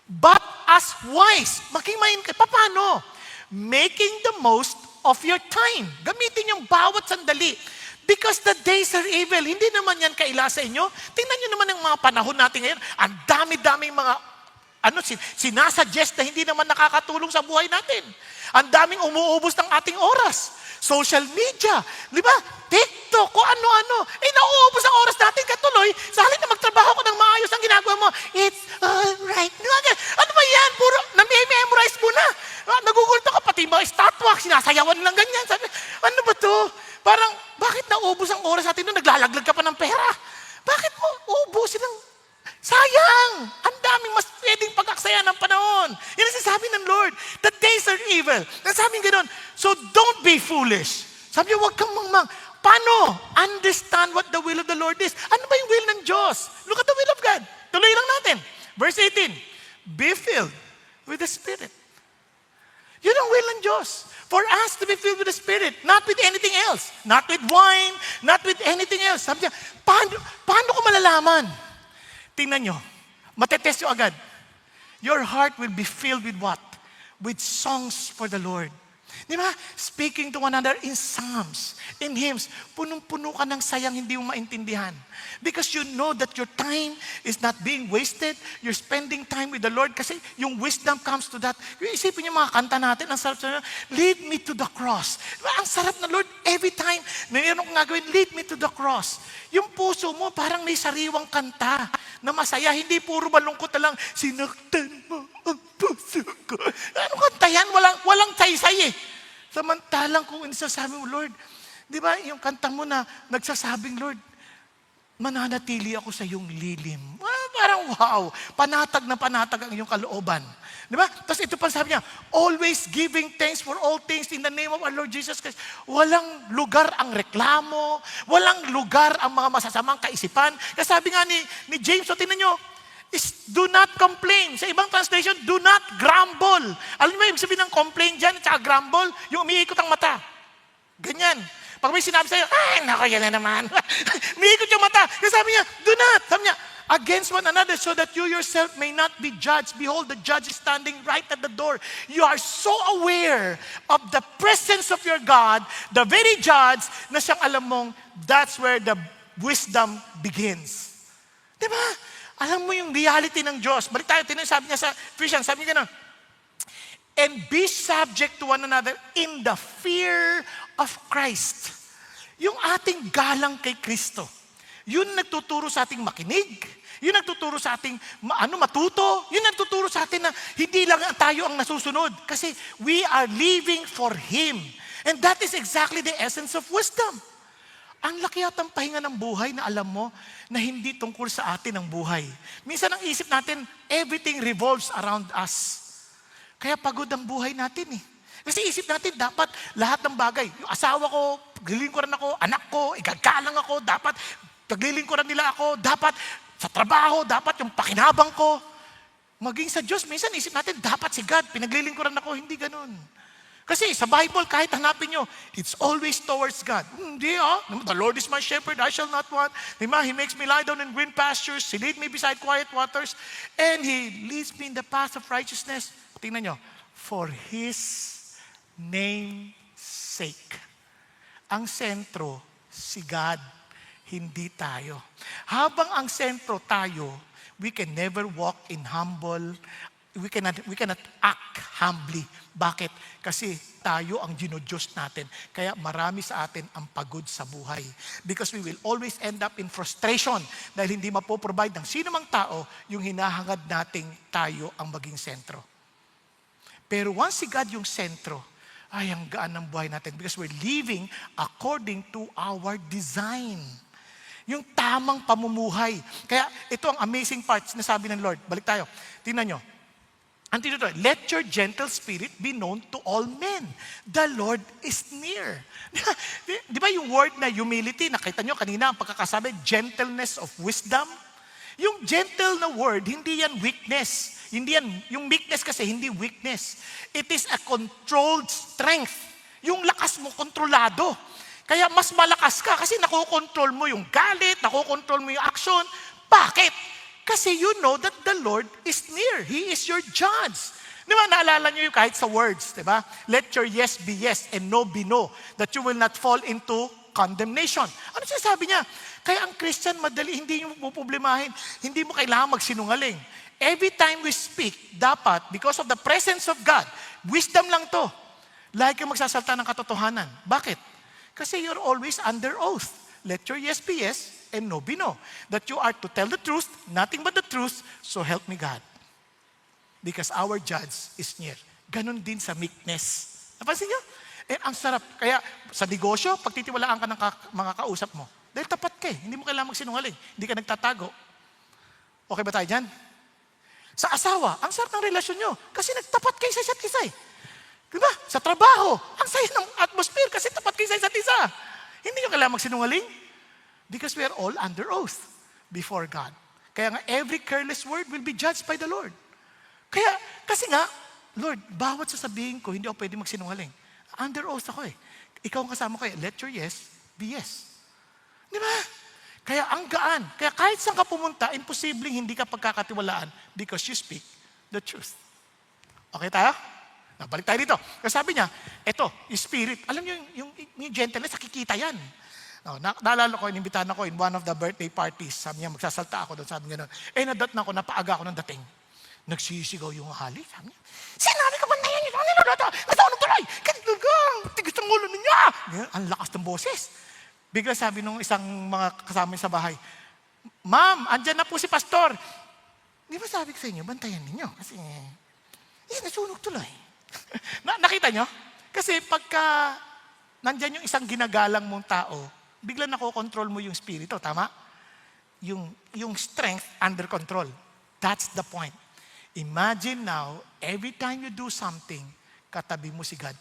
But as wise, makimain kayo. Paano? Making the most of your time. Gamitin yung bawat sandali. Because the days are evil. Hindi naman yan kaila sa inyo. Tingnan nyo naman ang mga panahon natin ngayon. Ang dami-daming mga sinasuggest na hindi naman nakakatulong sa buhay natin. Ang daming umuubos ng ating oras. Social media, di ba? TikTok, kung ano-ano. Nauubos ang oras natin katuloy. Sa halin na magtrabaho ko ng maayos ang ginagawa mo, it's alright. Ano ba yan? Puro, na-memorize mo na. Nagugulto ka, pati mga estatwa, sinasayawan lang ganyan. Sabi, ano ba to? Parang, bakit naubos ang oras natin doon? Naglalaglag ka pa ng pera. Bakit mo uubusin ang sayang! Ang daming mas pwedeng pagkaksaya ng panahon. Yan ang sinasabi ng Lord. The days are evil. Nasabi gano'n. So don't be foolish. Sabi niya, huwag kang mangmang. Paano? Understand what the will of the Lord is. Ano ba yung will ng Diyos? Look at the will of God. Tuloy lang natin. Verse 18. Be filled with the Spirit. Yun ang will ng Diyos. For us to be filled with the Spirit. Not with anything else. Not with wine. Not with anything else. Sabi niya, paano ko malalaman? Tingnan nyo, matetest nyo agad. Your heart will be filled with what? With songs for the Lord. Di ba? Speaking to one another in psalms, in hymns, punong-puno ka ng sayang hindi mo maintindihan. Because you know that your time is not being wasted. You're spending time with the Lord kasi yung wisdom comes to that. Yung isipin niyo mga kanta natin, ang sarap sa lead me to the cross. Diba? Ang sarap na Lord, every time, mayroon kong gagawin, lead me to the cross. Yung puso mo, parang may sariwang kanta na masaya. Hindi puro malungkot na lang, sinaktan mo ang puso ko. Ano kanta yan? Walang saysay eh. Samantalang kung inasasabi mo, Lord, di ba yung kanta mo na nagsasabing, Lord, mananatili ako sa iyong lilim. Parang wow, panatag na panatag ang iyong kalooban. Di ba? Tapos ito pa sabi niya, always giving thanks for all things in the name of our Lord Jesus Christ. Walang lugar ang reklamo, walang lugar ang mga masasamang kaisipan. Kasi sabi nga ni James, so tingnan nyo, is do not complain. Sa ibang translation, do not grumble. Alam mo, ibig sabihin ng complain dyan at saka grumble, yung umiikot ang mata. Ganyan. Pag may sinabi sa'yo, ay, nako, yan na naman. Umiikot yung mata. Kasi sabi niya, do not. Sabi niya, against one another so that you yourself may not be judged. Behold, the judge is standing right at the door. You are so aware of the presence of your God, the very judge, na siyang alam mong, that's where the wisdom begins. Diba? Alam mo yung reality ng Diyos. Balik tayo, sabi niya sa Ephesians, sabi niya gano'n, and be subject to one another in the fear of Christ. Yung ating galang kay Kristo. Yun nagtuturo sa ating makinig. Yun nagtuturo sa ating matuto. Yun nagtuturo sa atin na hindi lang tayo ang nasusunod. Kasi we are living for Him. And that is exactly the essence of wisdom. Ang laki yatang pahinga ng buhay na alam mo na hindi tungkol sa atin ang buhay. Minsan ang isip natin, everything revolves around us. Kaya pagod ang buhay natin eh. Kasi isip natin, dapat lahat ng bagay. Yung asawa ko, paglilingkuran ako, anak ko, igagalang ako, dapat paglilingkuran nila ako, dapat sa trabaho, dapat yung pakinabang ko. Maging sa Diyos, minsan isip natin, dapat si God, pinaglilingkuran ako, hindi ganun. Kasi sa Bible, kahit hanapin nyo, it's always towards God. Hindi the Lord is my shepherd, I shall not want. Diba? He makes me lie down in green pastures, He leads me beside quiet waters, and He leads me in the path of righteousness. Tingnan nyo, for His name's sake. Ang sentro, si God, hindi tayo. Habang ang sentro tayo, we can never walk in humble, we cannot act humbly. Bakit? Kasi tayo ang ginodiyos natin. Kaya marami sa atin ang pagod sa buhay. Because we will always end up in frustration dahil hindi mapoprovide ng sino mang tao yung hinahangad nating tayo ang maging sentro. Pero once si God yung sentro, ay ang gaan ng buhay natin because we're living according to our design. Yung tamang pamumuhay. Kaya ito ang amazing part na sabi ng Lord. Balik tayo. Tingnan nyo. Ang dito, let your gentle spirit be known to all men. The Lord is near. Di ba yung word na humility, nakita nyo kanina ang pagkakasabi, gentleness of wisdom? Yung gentle na word, hindi yan weakness. Hindi yan, yung meekness kasi hindi weakness. It is a controlled strength. Yung lakas mo, kontrolado. Kaya mas malakas ka kasi nakokontrol mo yung galit, nakokontrol mo yung action. Bakit? Kasi you know that the Lord is near. He is your judge. Di ba, naalala nyo yung kahit sa words, di ba? Let your yes be yes and no be no, that you will not fall into condemnation. Ano sinasabi niya? Kaya ang Christian, madali, hindi mo problemahin. Hindi mo kailangan magsinungaling. Every time we speak, dapat, because of the presence of God, wisdom lang to. Lagi kang magsasalta ng katotohanan. Bakit? Kasi you're always under oath. Let your yes be yes and no be no. That you are to tell the truth, nothing but the truth, so help me God. Because our judge is near. Ganon din sa meekness. Napansin niyo? Ang sarap. Kaya sa negosyo, pagtitiwalaan ka ng mga kausap mo, dahil tapat ka hindi mo kailangan magsinungaling. Hindi ka nagtatago. Okay ba tayo dyan? Sa asawa, ang sarap ng relasyon nyo. Kasi nagtapat kayo sa isa't isa Diba? Sa trabaho, ang saya ng atmosphere kasi tapat kayo sa isa't isa. Hindi nyo kailangan magsinungaling. Because we are all under oath before God. Kaya nga, every careless word will be judged by the Lord. Kaya, kasi nga, Lord, bawat sasabihin ko, hindi ako pwede magsinungaling. Under oath ako Ikaw ang kasama ko let your yes be yes. Di ba? Kaya ang gaan. Kaya kahit saan ka pumunta, imposibleng hindi ka pagkakatiwalaan because you speak the truth. Okay tayo? Balik tayo dito. Kasi sabi niya, eto, yung spirit. Alam niyo, yung gentleness, nakikita yan. No, naalala ko, inimbitahan ako in one of the birthday parties. Sabi niya, magsasalta ako doon. Sabi niya, nadat na ako, napaaga ako ng dating. Nagsisigaw yung hali. Sabi niya, sinabi ko ba na yan? Nasa unong tuloy! Kanilugang! Tigis ang ulo niya! Ang lakas ng boses. Bigla sabi nung isang mga kasama sa bahay, Ma'am, andyan na po si Pastor. Di ba sabi ko sa inyo, bantayan ninyo? Kasi, nasunog tuloy. Nakita nyo? Kasi pagka nandyan yung isang ginagalang mong tao, bigla nakokontrol mo yung spirito, tama? Yung strength under control. That's the point. Imagine now, every time you do something, katabi mo si God.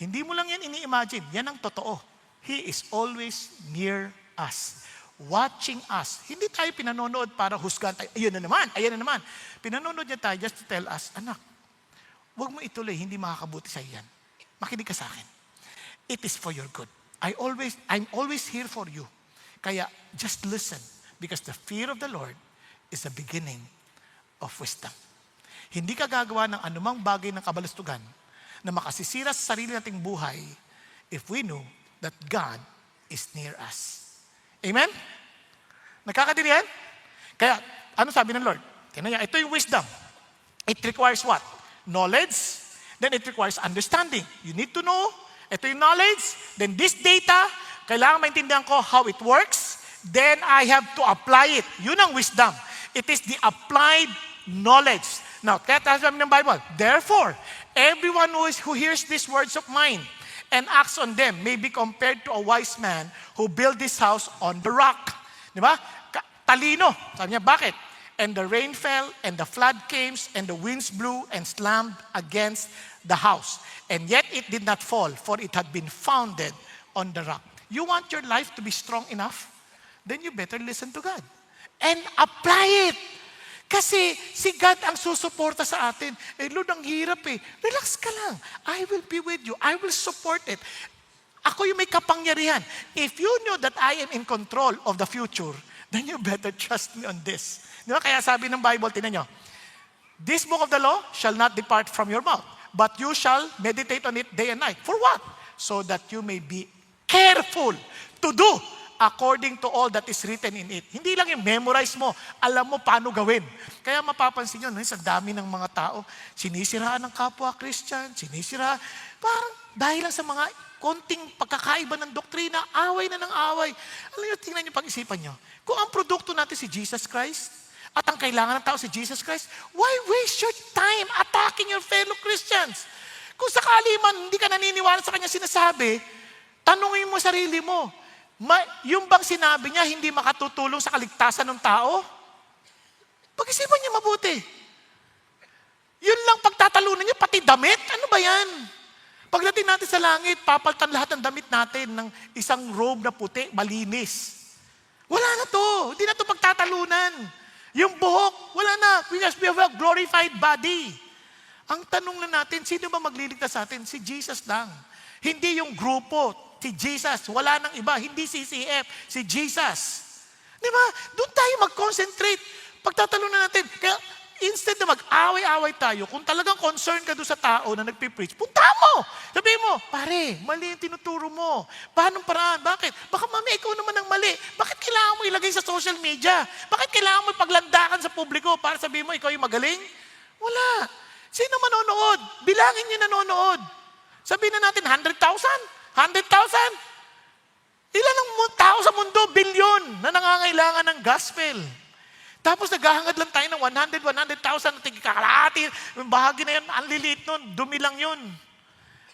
Hindi mo lang yan ini-imagine. Yan ang totoo. He is always near us. Watching us. Hindi tayo pinanonood para husgan tayo. Ayan na naman. Pinanonood niya tayo just to tell us, anak, huwag mo ituloy, hindi makakabuti sa iyan. Makinig ka sa akin. It is for your good. I'm always here for you. Kaya, just listen. Because the fear of the Lord is the beginning of wisdom. Hindi ka gagawa ng anumang bagay ng kabalastugan na makasisira sa sarili nating buhay if we know that God is near us. Amen? Nagkakaintindihan? Kaya, ano sabi ng Lord? Tingnan niya, ito yung wisdom. It requires what? Knowledge, then it requires understanding. You need to know, ito yung knowledge, then this data, kailangan maintindihan ko how it works, then I have to apply it. Yun ang wisdom. It is the applied knowledge. Now, kaya tayo sabi ng Bible, therefore, everyone who hears these words of mine and acts on them may be compared to a wise man who built this house on the rock. Di ba? Talino. Sabi niya, bakit? And the rain fell, and the flood came, and the winds blew and slammed against the house. And yet it did not fall, for it had been founded on the rock. You want your life to be strong enough? Then you better listen to God. And apply it. Kasi si God ang susuporta sa atin. Lord, ang hirap eh. Relax ka lang. I will be with you. I will support it. Ako yung may kapangyarihan. If you know that I am in control of the future, then you better trust me on this. Di ba? Kaya sabi ng Bible, tinan nyo, this book of the law shall not depart from your mouth, but you shall meditate on it day and night. For what? So that you may be careful to do according to all that is written in it. Hindi lang yung memorize mo, alam mo paano gawin. Kaya mapapansin nyo, sa dami ng mga tao, sinisiraan ng kapwa Christian, parang dahil lang sa mga konting pagkakaiba ng doktrina, away na ng away. Alam nyo, tingnan nyo pag-isipan nyo. Kung ang produkto natin si Jesus Christ, at ang kailangan ng tao si Jesus Christ, why waste your time attacking your fellow Christians? Kung sakali man hindi ka naniniwala sa kanya sinasabi, tanungin mo sarili mo, yung bang sinabi niya hindi makatutulong sa kaligtasan ng tao? Pag-isipan niya mabuti. Yun lang pagtatalunan niya, pati damit? Ano ba yan? Pagdating natin sa langit, papaltan lahat ng damit natin ng isang robe na puti, malinis. Wala na to. Hindi na to pagtatalunan. Yung buhok, wala na. We have a glorified body. Ang tanong na natin, sino ba magliligtas sa atin? Si Jesus lang. Hindi yung grupo. Si Jesus. Wala nang iba. Hindi CCF. Si Jesus. Di ba? Doon tayo mag-concentrate. Pagtatalunan natin. Kaya instead na mag-away-away tayo, kung talagang concern ka doon sa tao na nagpipreach, punta mo! Sabihin mo, pare, mali yung tinuturo mo. Paano paraan? Bakit? Baka mami, ikaw naman ang mali. Bakit kailangan mo ilagay sa social media? Bakit kailangan mo paglandakan sa publiko para sabihin mo, ikaw yung magaling? Wala. Sino manonood? Bilangin niyo nanonood. Sabihin na natin, 100,000? 100,000? Ilan ang tao sa mundo? Bilyon na nangangailangan ng gospel. Tapos naghahangad lang tayo ng 100,000 na tigkakalahati. Yung bahagi na yun, ang liliit nun, dumi lang yun.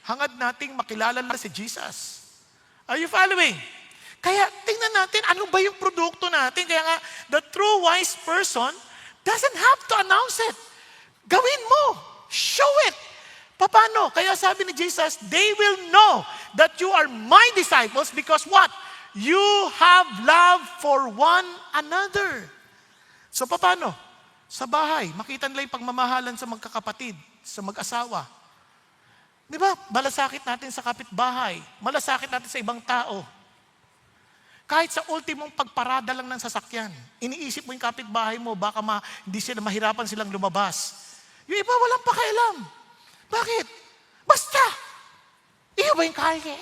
Hangad nating makilala na si Jesus. Are you following? Kaya tingnan natin, ano ba yung produkto natin? Kaya nga, the true wise person doesn't have to announce it. Gawin mo. Show it. Paano? Kaya sabi ni Jesus, they will know that you are my disciples because what? You have love for one another. So paano? Sa bahay, makita nila yung pagmamahalan sa magkakapatid, sa mag-asawa. Di ba? Malasakit natin sa kapitbahay. Malasakit natin sa ibang tao. Kahit sa ultimong pagparada lang ng sasakyan, iniisip mo yung kapitbahay mo, baka hindi sila mahirapan silang lumabas. Yung iba walang pakialam. Bakit? Basta! Iyo ba yung kalye?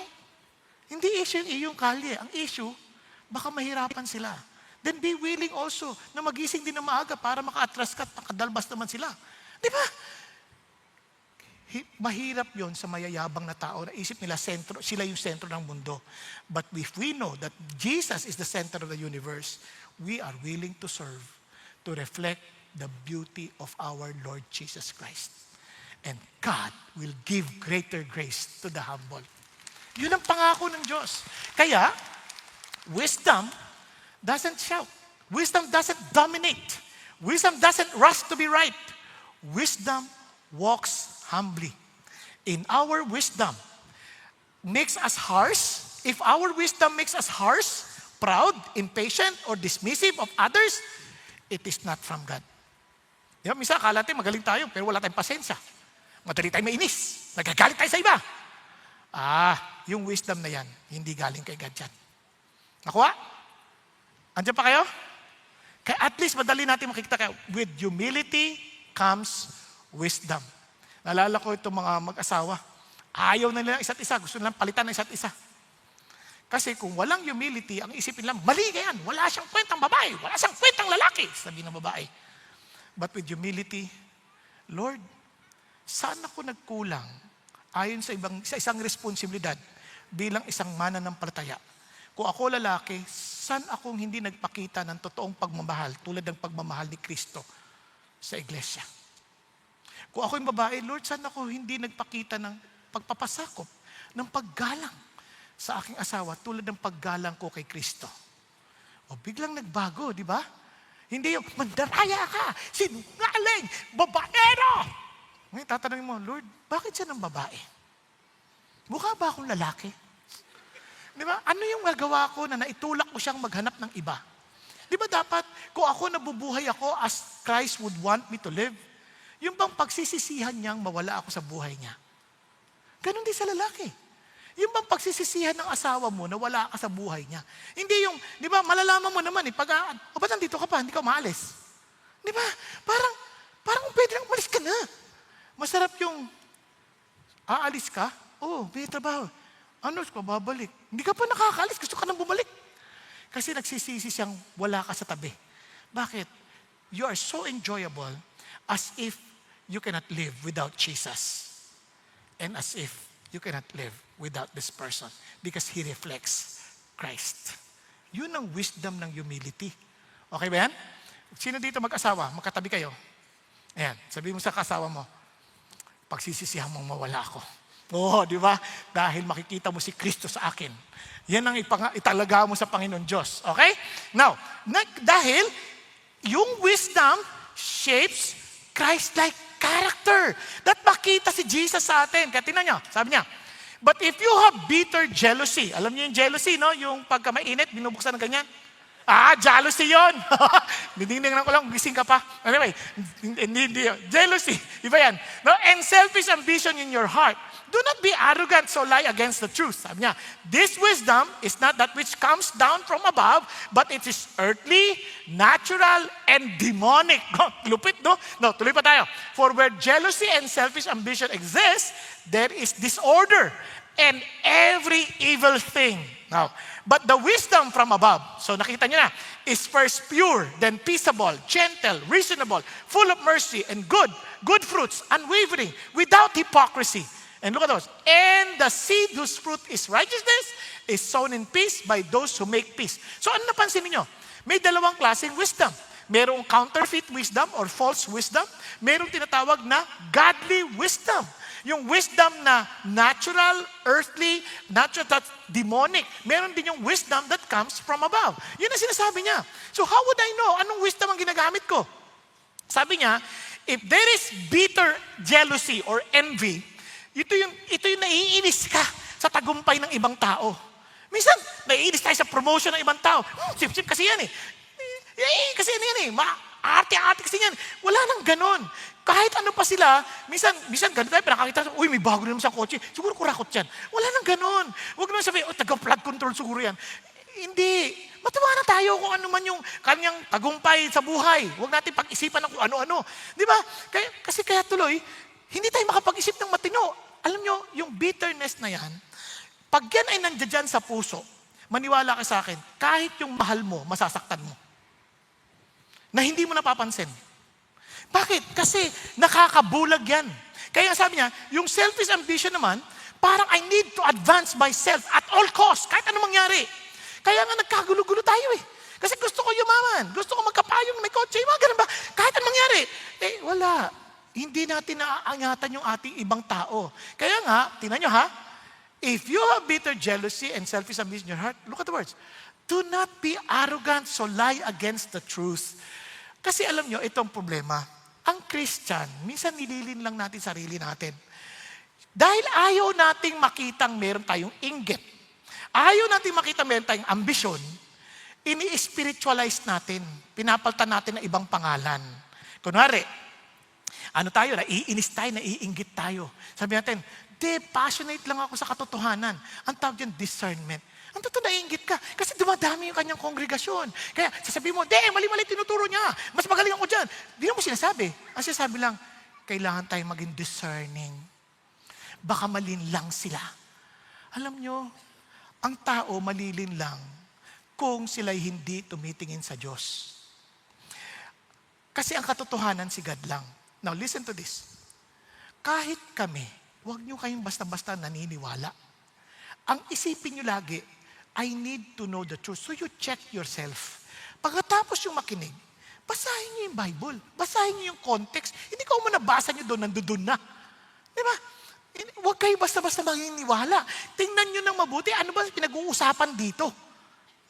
Hindi issue yung iyong kalye. Ang issue, baka mahirapan sila. Then be willing also na magising din na maaga para maka-atras ka at makadalbas naman sila. Di ba? Mahirap yon sa mayayabang na tao na isip nila sila yung sentro ng mundo. But if we know that Jesus is the center of the universe, we are willing to serve, to reflect the beauty of our Lord Jesus Christ. And God will give greater grace to the humble. Yun ang pangako ng Diyos. Kaya, wisdom doesn't shout. Wisdom doesn't dominate. Wisdom doesn't rush to be right. Wisdom walks humbly. In our wisdom makes us harsh. If our wisdom makes us harsh, proud, impatient, or dismissive of others, it is not from God. Diba, minsan akala natin magaling tayo, pero wala tayong pasensya. Madali tayo mainis. Nagagalit tayo sa iba. Yung wisdom na yan, hindi galing kay God yan. Nakuha? Andiyan pa kayo? Kaya at least madali natin makikita kayo. With humility comes wisdom. Naalala ko itong mga mag-asawa. Ayaw na nila isa't isa. Gusto nilang palitan ng isa't isa. Kasi kung walang humility, ang isipin lang, mali ka yan. Wala siyang kwentang babae. Wala siyang kwentang lalaki. Sabi ng babae. But with humility, Lord, saan ako nagkulang ayon sa isang responsibilidad bilang isang mananampalataya? Kung ako lalaki, saan akong hindi nagpakita ng totoong pagmamahal tulad ng pagmamahal ni Kristo sa iglesia? Kung ako'y babae, Lord, saan ako hindi nagpakita ng pagpapasakop, ng paggalang sa aking asawa tulad ng paggalang ko kay Kristo? O biglang nagbago, di ba? Hindi yung, mandaraya ka, sinungaling, babaero! Ngayon, tatanungin mo, Lord, bakit siya ng babae? Mukha ba akong lalaki? Di ba? Ano yung nagawa ko na naitulak ko siyang maghanap ng iba? Di ba dapat, kung ako nabubuhay ako as Christ would want me to live, yung bang pagsisisihan niyang mawala ako sa buhay niya? Ganon din sa lalaki. Yung bang pagsisisihan ng asawa mo na wala ka sa buhay niya? Hindi yung, di ba, malalaman mo naman ba't nandito ka pa, hindi ka umaalis? Di ba? Parang pwede lang umalis ka na. Masarap yung, aalis ka? Oo, may trabaho. Ano, babalik. Hindi ka pa nakakaalis, gusto ka nang bumalik. Kasi nagsisisi siyang wala ka sa tabi. Bakit? You are so enjoyable as if you cannot live without Jesus. And as if you cannot live without this person because he reflects Christ. Yun ang wisdom ng humility. Okay ba yan? Sino dito mag-asawa? Magkatabi kayo. Ayan, sabi mo sa kasawa mo, pagsisisihan mong mawala ako. Oo, di ba? Dahil makikita mo si Kristo sa akin. Yan ang italaga mo sa Panginoon Diyos. Okay? Now, dahil yung wisdom shapes Christ-like character. That makita si Jesus sa atin. Kaya tingnan nyo, sabi niya, but if you have bitter jealousy, alam niyo yung jealousy, no? Yung pagka mainit, binubuksan ng ganyan. Jealousy yun. Didingnan ko lang, gising ka pa. Anyway, hindi yun. Jealousy, iba yan. No? And selfish ambition in your heart. Do not be arrogant, so lie against the truth. Sabi niya, this wisdom is not that which comes down from above, but it is earthly, natural, and demonic. Lupit, no? No, tuloy pa tayo. For where jealousy and selfish ambition exist, there is disorder and every evil thing. Now, but the wisdom from above, so nakita niyo na, is first pure, then peaceable, gentle, reasonable, full of mercy and good fruits, unwavering, without hypocrisy. And look at those. And the seed whose fruit is righteousness is sown in peace by those who make peace. So ano napansin niyo? May dalawang klaseng wisdom. Merong counterfeit wisdom or false wisdom. Merong tinatawag na godly wisdom. Yung wisdom na natural, earthly, natural, that's demonic. Meron din yung wisdom that comes from above. Yun ang sinasabi niya. So how would I know anong wisdom ang ginagamit ko? Sabi niya, if there is bitter jealousy or envy, ito yung naiinis ka sa tagumpay ng ibang tao. Minsan, naiinis tayo sa promotion ng ibang tao. Sip-sip kasi yan eh. Kasi yan eh. Arte-arte kasi yan. Wala nang ganon. Kahit ano pa sila, minsan ganun tayo, pinakakita, uy, may bago naman sa kotse. Siguro kurakot yan. Wala nang ganon. Huwag naman sabihin, taga-flood control siguro yan. Hindi. Matuwa na tayo kung ano man yung kanyang tagumpay sa buhay. Huwag natin pag-isipan ng kung ano-ano. Di ba? Kasi kaya tuloy, hindi tayo makapag-isip ng matino. Alam nyo, yung bitterness na yan, pag yan ay nandiyan sa puso, maniwala ka sa akin, kahit yung mahal mo, masasaktan mo. Na hindi mo napapansin. Bakit? Kasi nakakabulag yan. Kaya sabi niya, yung selfish ambition naman, parang I need to advance myself at all costs, kahit anong mangyari. Kaya nga nagkagulo-gulo tayo eh. Kasi gusto ko yumaman, gusto ko magkapayong, may kotse, mga ganun ba? Kahit anong mangyari. Wala. Hindi natin naaangatan yung ating ibang tao. Kaya nga, tingnan nyo ha, if you have bitter jealousy and selfish ambition in your heart, look at the words, do not be arrogant, so lie against the truth. Kasi alam nyo, itong problema, ang Christian, minsan nililin lang natin sarili natin. Dahil ayaw nating makitang meron tayong inggit. Ayaw nating makita meron tayong ambisyon, ini-spiritualize natin. Pinapaltan natin ng ibang pangalan. Kunwari, ano tayo, naiinis tayo, naiinggit tayo. Sabi natin, passionate lang ako sa katotohanan. Ang tawag dyan, discernment. Ang totoo, naiinggit ka. Kasi dumadami yung kanyang kongregasyon. Kaya sasabihin mo, mali-mali tinuturo niya. Mas magaling ako dyan. Di na mo sinasabi. Ang sinasabi lang, kailangan tayo maging discerning. Baka malin lang sila. Alam nyo, ang tao malilin lang kung sila'y hindi tumitingin sa Diyos. Kasi ang katotohanan si God lang. Now, listen to this. Kahit kami, huwag nyo kayong basta-basta naniniwala. Ang isipin nyo lagi, I need to know the truth. So you check yourself. Pagkatapos yung makinig, basahin niyo yung Bible. Basahin niyo yung context. Hindi ko muna nabasa niyo doon, nandoon na. Di ba? Huwag kayo basta-basta maniniwala. Tingnan niyo ng mabuti, ano ba pinag-uusapan dito?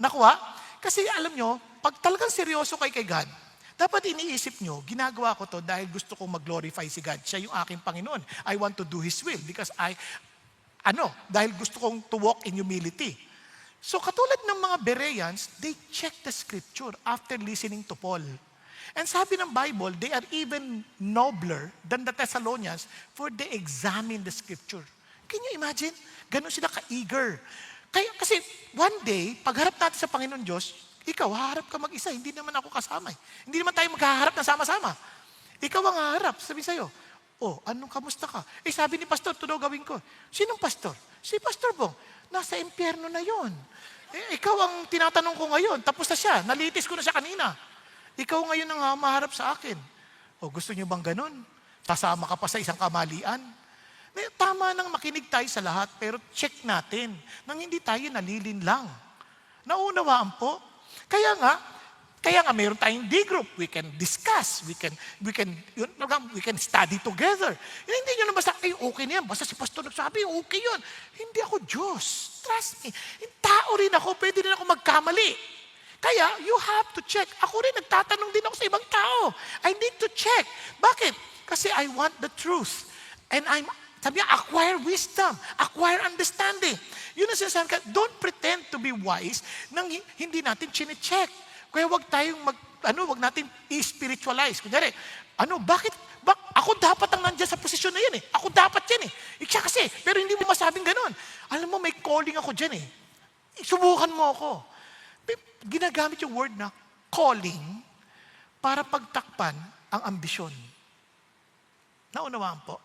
Nakuha? Kasi alam niyo, pag talagang seryoso kayo kay God, dapat iniisip niyo, ginagawa ko to dahil gusto kong mag-glorify si God. Siya yung aking Panginoon. I want to do His will because dahil gusto kong to walk in humility. So katulad ng mga Bereans, they check the scripture after listening to Paul. And sabi ng Bible, they are even nobler than the Thessalonians for they examine the scripture. Can you imagine? Ganon sila ka-eager. Kasi one day, pagharap natin sa Panginoon Diyos, ikaw, haharap ka mag-isa, hindi naman ako kasama. Hindi naman tayo maghaharap na sama-sama. Ikaw ang haharap, sabi sa'yo, kamusta ka? Sabi ni Pastor, ito daw gawin ko. Sinong Pastor? Si Pastor Bong. Nasa impyerno na yon. Ikaw ang tinatanong ko ngayon. Tapos na siya. Nalitis ko na siya kanina. Ikaw ngayon ang maharap sa akin. Gusto niyo bang ganun? Kasama ka pa sa isang kamalian? Tama nang makinig tayo sa lahat, pero check natin nang hindi tayo nalilinlang. Naunawaan po. Kaya nga mayroon tayong D-group. We can discuss. We can study together. Hindi nyo na basta, okay na yan. Basta si Pastor nagsabi, okay yun. Hindi ako Diyos. Trust me. Tao rin ako. Pwede rin ako magkamali. Kaya, you have to check. Ako rin, nagtatanong din ako sa ibang tao. I need to check. Bakit? Kasi I want the truth. And sabi niya, acquire wisdom. Acquire understanding. Yun ang sinasabi ka, don't pretend to be wise nang hindi natin chine-check. Kaya wag natin i-spiritualize. Kunyari, bakit? Ako dapat ang nandiyan sa posisyon na yan eh. Ako dapat yan eh. Siya kasi, pero hindi mo masabing ganon. Alam mo, may calling ako dyan eh. Subukan mo ako. Ginagamit yung word na calling para pagtakpan ang ambisyon. Naunawaan po.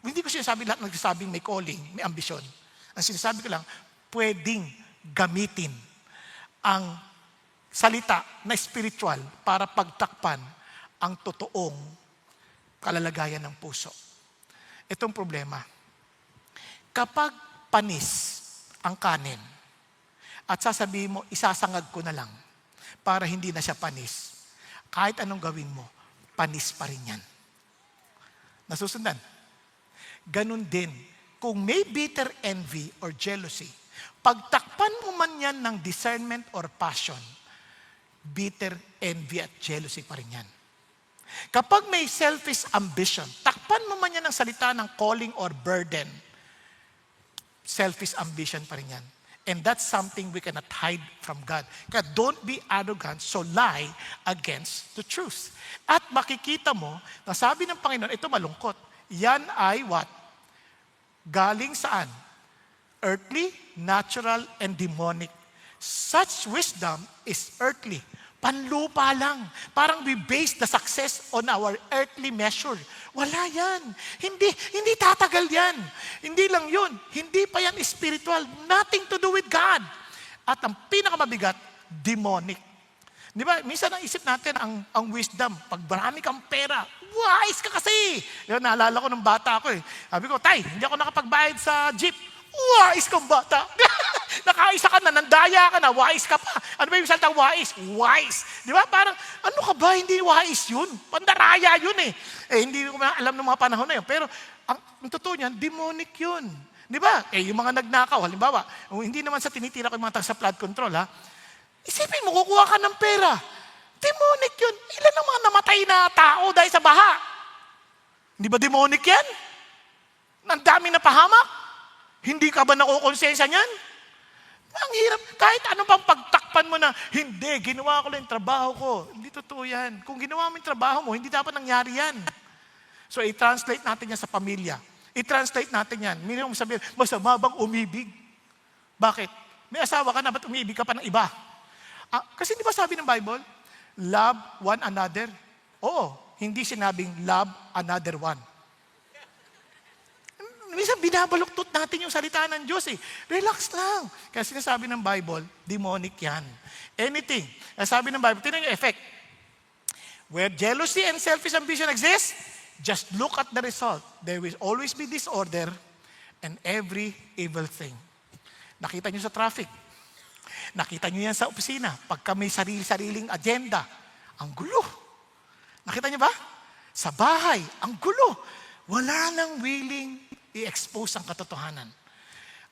Hindi ko sinasabi lahat nagsasabing may calling, may ambisyon. Ang sinasabi ko lang, pwedeng gamitin ang salita na spiritual para pagtakpan ang totoong kalalagayan ng puso. Itong problema. Kapag panis ang kanin at sasabihin mo, isasangag ko na lang para hindi na siya panis, kahit anong gawin mo, panis pa rin yan. Nasusundan? Ganun din, kung may bitter envy or jealousy, pagtakpan mo man yan ng discernment or passion, bitter envy at jealousy pa rin yan. Kapag may selfish ambition, takpan mo man yan ng salita ng calling or burden, selfish ambition pa rin yan. And that's something we cannot hide from God. Kaya don't be arrogant, so lie against the truth. At makikita mo, na sabi ng Panginoon, ito malungkot, yan ay what? Galing saan? Earthly, natural, and demonic. Such wisdom is earthly. Panlupa lang. Parang we base the success on our earthly measure. Wala yan. Hindi tatagal yan. Hindi lang yun. Hindi pa yan spiritual. Nothing to do with God. At ang pinakamabigat, demonic. Di ba? Minsan naisip natin ang wisdom. Pag marami kang pera, wise ka kasi. Yun, naalala ko ng bata ako eh. Sabi ko, Tay, hindi ako nakapagbayad sa jeep. Wise kang bata. Nakaisa ka na, nandaya ka na, wise ka pa. Ano ba yung salita wise? Wise. Di ba? Parang, ano ka ba? Hindi wise yun. Pandaraya yun eh. Hindi ko alam ng mga panahon na yun. Pero, ang totoo niyan, demonic yun. Di ba? Yung mga nagnakaw, halimbawa, hindi naman sa tinitira ko yung mga taga sa flood control, ha? Isipin mo, kukuha ka ng pera. Demonic yun. Ilan ang mga namatay na tao dahil sa baha? Hindi ba demonic yan? Ang dami na pahamak? Hindi ka ba nakukonsensya niyan? Ang hirap. Kahit ano pang pagtakpan mo na, hindi, ginawa ko lang yung trabaho ko. Hindi totoo yan. Kung ginawa mo yung trabaho mo, hindi dapat nangyari yan. So, i-translate natin yan sa pamilya. I-translate natin yan. Minimum sabihin, masama bang umibig? Bakit? May asawa ka na, ba't umibig ka pa ng iba? Kasi di ba sabi ng Bible, love one another? Oo, hindi sinabing love another one. Minsan binabaluktot natin yung salita ng Diyos eh. Relax lang. Kasi sinasabi ng Bible, demonic yan. Anything. Sabi ng Bible, tinan yung effect. Where jealousy and selfish ambition exist, just look at the result. There will always be disorder and every evil thing. Nakita nyo sa traffic. Nakita nyo yan sa opisina. Pagka may sarili-sariling agenda, ang gulo. Nakita nyo ba? Sa bahay, ang gulo. Wala nang willing i-expose ang katotohanan.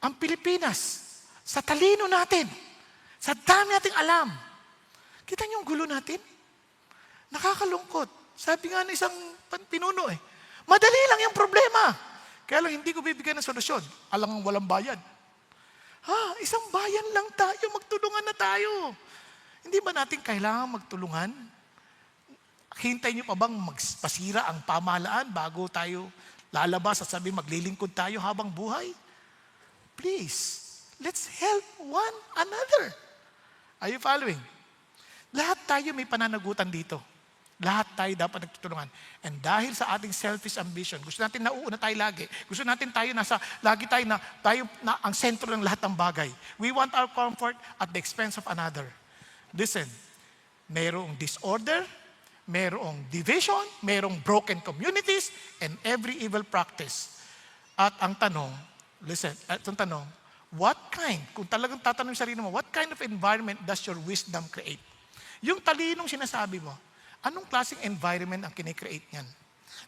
Ang Pilipinas, sa talino natin, sa dami nating alam, kita niyo yung gulo natin? Nakakalungkot. Sabi nga ng isang pinuno madali lang yung problema. Kaya lang hindi ko bibigyan ng solusyon. Alang walang bayad. Isang bayan lang tayo, magtulungan na tayo. Hindi ba natin kailangan magtulungan? Hintay niyo pa bang magpasira ang pamahalaan bago tayo lalabas at sabi maglilingkod tayo habang buhay? Please, let's help one another. Are you following? Lahat tayo may pananagutan dito. Lahat tayo dapat nagtutulungan. And dahil sa ating selfish ambition, gusto natin nauuna tayo lagi. Gusto natin lagi tayo na ang sentro ng lahat ng bagay. We want our comfort at the expense of another. Listen, mayroong disorder, mayroong division, mayroong broken communities, and every evil practice. At ang tanong, kung talagang tatanong sa sarili mo, what kind of environment does your wisdom create? Yung talinong sinasabi mo, anong klaseng environment ang kinikreate niyan?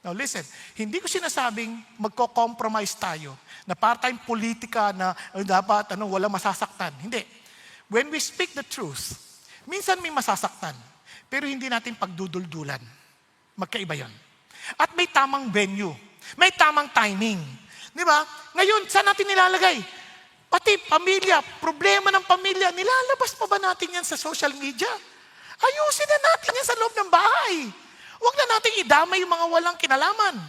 Now listen, hindi ko sinasabing magko-compromise tayo na part-time politika na dapat wala masasaktan. Hindi. When we speak the truth, minsan may masasaktan, pero hindi natin pagduduldulan. Magkaiba yon. At may tamang venue, may tamang timing. Di ba? Ngayon, saan natin nilalagay? Pati pamilya, problema ng pamilya, nilalabas pa ba natin yan sa social media? Ayusin na natin yan sa loob ng bahay. Huwag na natin idamay yung mga walang kinalaman.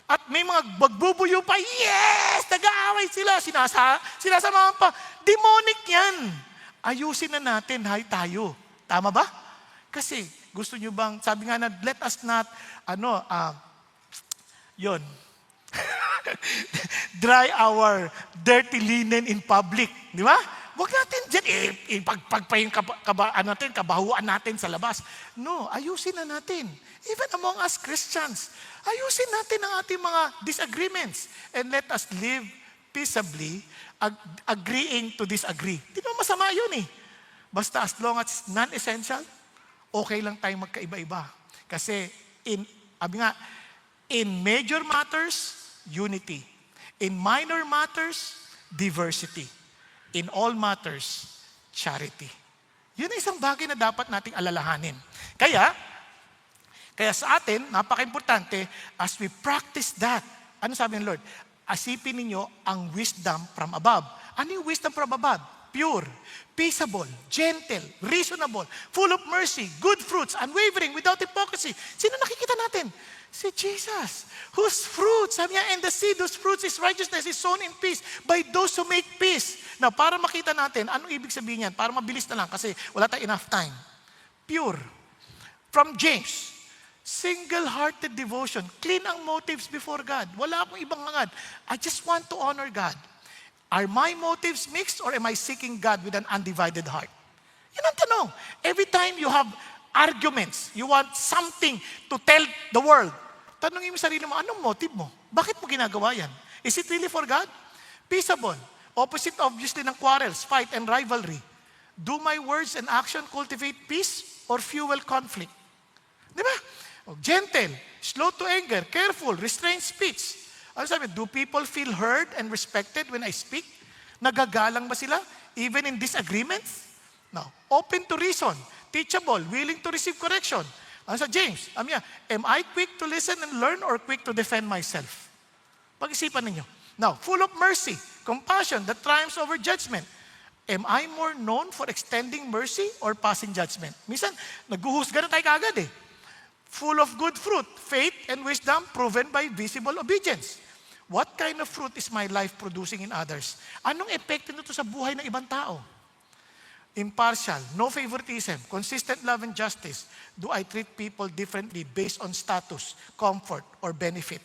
At may mga magbubuyo pa, yes! Nag-aaway sila, sinasamahan pa. Demonic yan. Ayusin na natin, tayo. Tama ba? Kasi, gusto nyo bang, sabi nga na, let us not, dry our dirty linen in public. Di ba? Huwag natin dyan, kabahuan natin sa labas. No, ayusin na natin. Even among us Christians, ayusin natin ang ating mga disagreements. And let us live peaceably, agreeing to disagree. Di ba masama yun Basta as long as non-essential, okay lang tayong magkaiba-iba. Kasi, in major matters, unity. In minor matters, diversity. In all matters, charity. Yun ang isang bagay na dapat nating alalahanin. Kaya sa atin, napaka-importante, as we practice that, ano sabi ng Lord? Asipin ninyo ang wisdom from above. Ano yung wisdom from above? Pure, peaceable, gentle, reasonable, full of mercy, good fruits, unwavering, without hypocrisy. Sino nakikita natin? Si Jesus, whose fruits, sabi niya, and the seed whose fruits is righteousness is sown in peace by those who make peace. Now, para makita natin, anong ibig sabihin yan? Para mabilis na lang kasi wala tayong enough time. Pure. From James, single-hearted devotion. Clean ang motives before God. Wala akong ibang hangad. I just want to honor God. Are my motives mixed or am I seeking God with an undivided heart? Yan ang tanong. Every time you have arguments, you want something to tell the world, tanongin mo sarili mo, anong motive mo? Bakit mo ginagawa yan? Is it really for God? Peaceable. Opposite obviously ng quarrels, fight, and rivalry. Do my words and action cultivate peace or fuel conflict? Di ba? Gentle, slow to anger, careful, restrained speech. Ano sabi? Do people feel heard and respected when I speak? Nagagalang ba sila? Even in disagreements? No. Open to reason, teachable, willing to receive correction. Ano sa James? Am I quick to listen and learn or quick to defend myself? Pag-isipan ninyo. Now, full of mercy, compassion that triumphs over judgment. Am I more known for extending mercy or passing judgment? Minsan, naghuhusga na tayo kaagad Full of good fruit, faith and wisdom proven by visible obedience. What kind of fruit is my life producing in others? Anong epekto nito sa buhay ng ibang tao? Impartial, no favoritism, consistent love and justice. Do I treat people differently based on status, comfort, or benefit?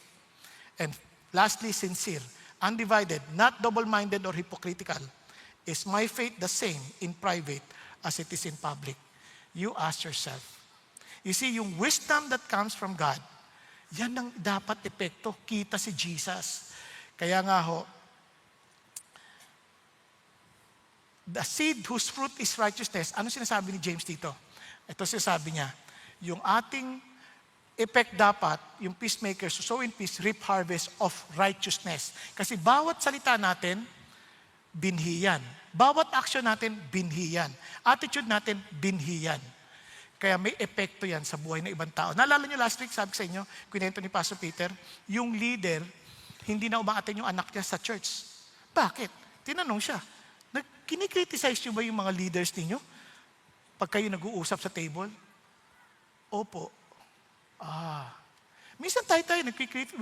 And lastly, sincere, undivided, not double-minded or hypocritical. Is my faith the same in private as it is in public? You ask yourself. You see, yung wisdom that comes from God, yan ang dapat epekto. Kita si Jesus. Kaya nga The seed whose fruit is righteousness. Ano sinasabi ni James dito? Ito sinasabi niya, yung ating effect dapat, yung peacemakers, sow in peace, reap harvest of righteousness. Kasi bawat salita natin, binhi yan. Bawat action natin, binhi yan. Attitude natin, binhi yan. Kaya may epekto yan sa buhay ng ibang tao. Naalala niyo last week, sabi ko sa inyo, kwento ni Pastor Peter, yung leader, hindi na umaaten yung anak niya sa church. Bakit? Tinanong siya, kinikriticize niyo ba yung mga leaders ninyo? Pag kayo nag-uusap sa table? Opo. Minsan tayo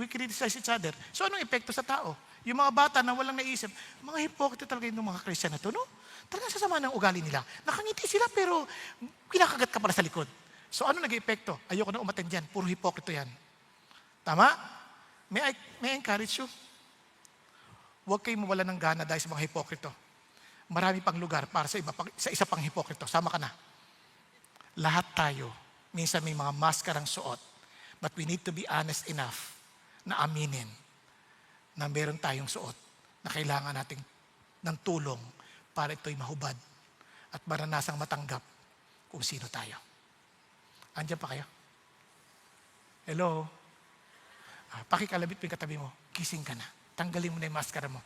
we criticize each other. So anong epekto sa tao? Yung mga bata na walang naisip, mga hipokrito talaga yung mga Christian na to, no? Talagang sasama ng ugali nila. Nakangiti sila pero kinakagat ka pala sa likod. So ano nag-epekto? Ayoko na umattend dyan. Puro hipokrito yan. Tama? May I encourage you? Huwag kayong mawala ng gana dahil sa mga hipokrito. Marami pang lugar para sa isa pang hipokrito. Sama ka na. Lahat tayo, minsan may mga maskarang suot. But we need to be honest enough na aminin na meron tayong suot na kailangan nating ng tulong para ito'y mahubad at maranasang matanggap kung sino tayo. Andiyan pa kayo? Hello? Pakikalabit mo yung katabi mo, gising ka na. Tanggalin mo na yung maskara mo.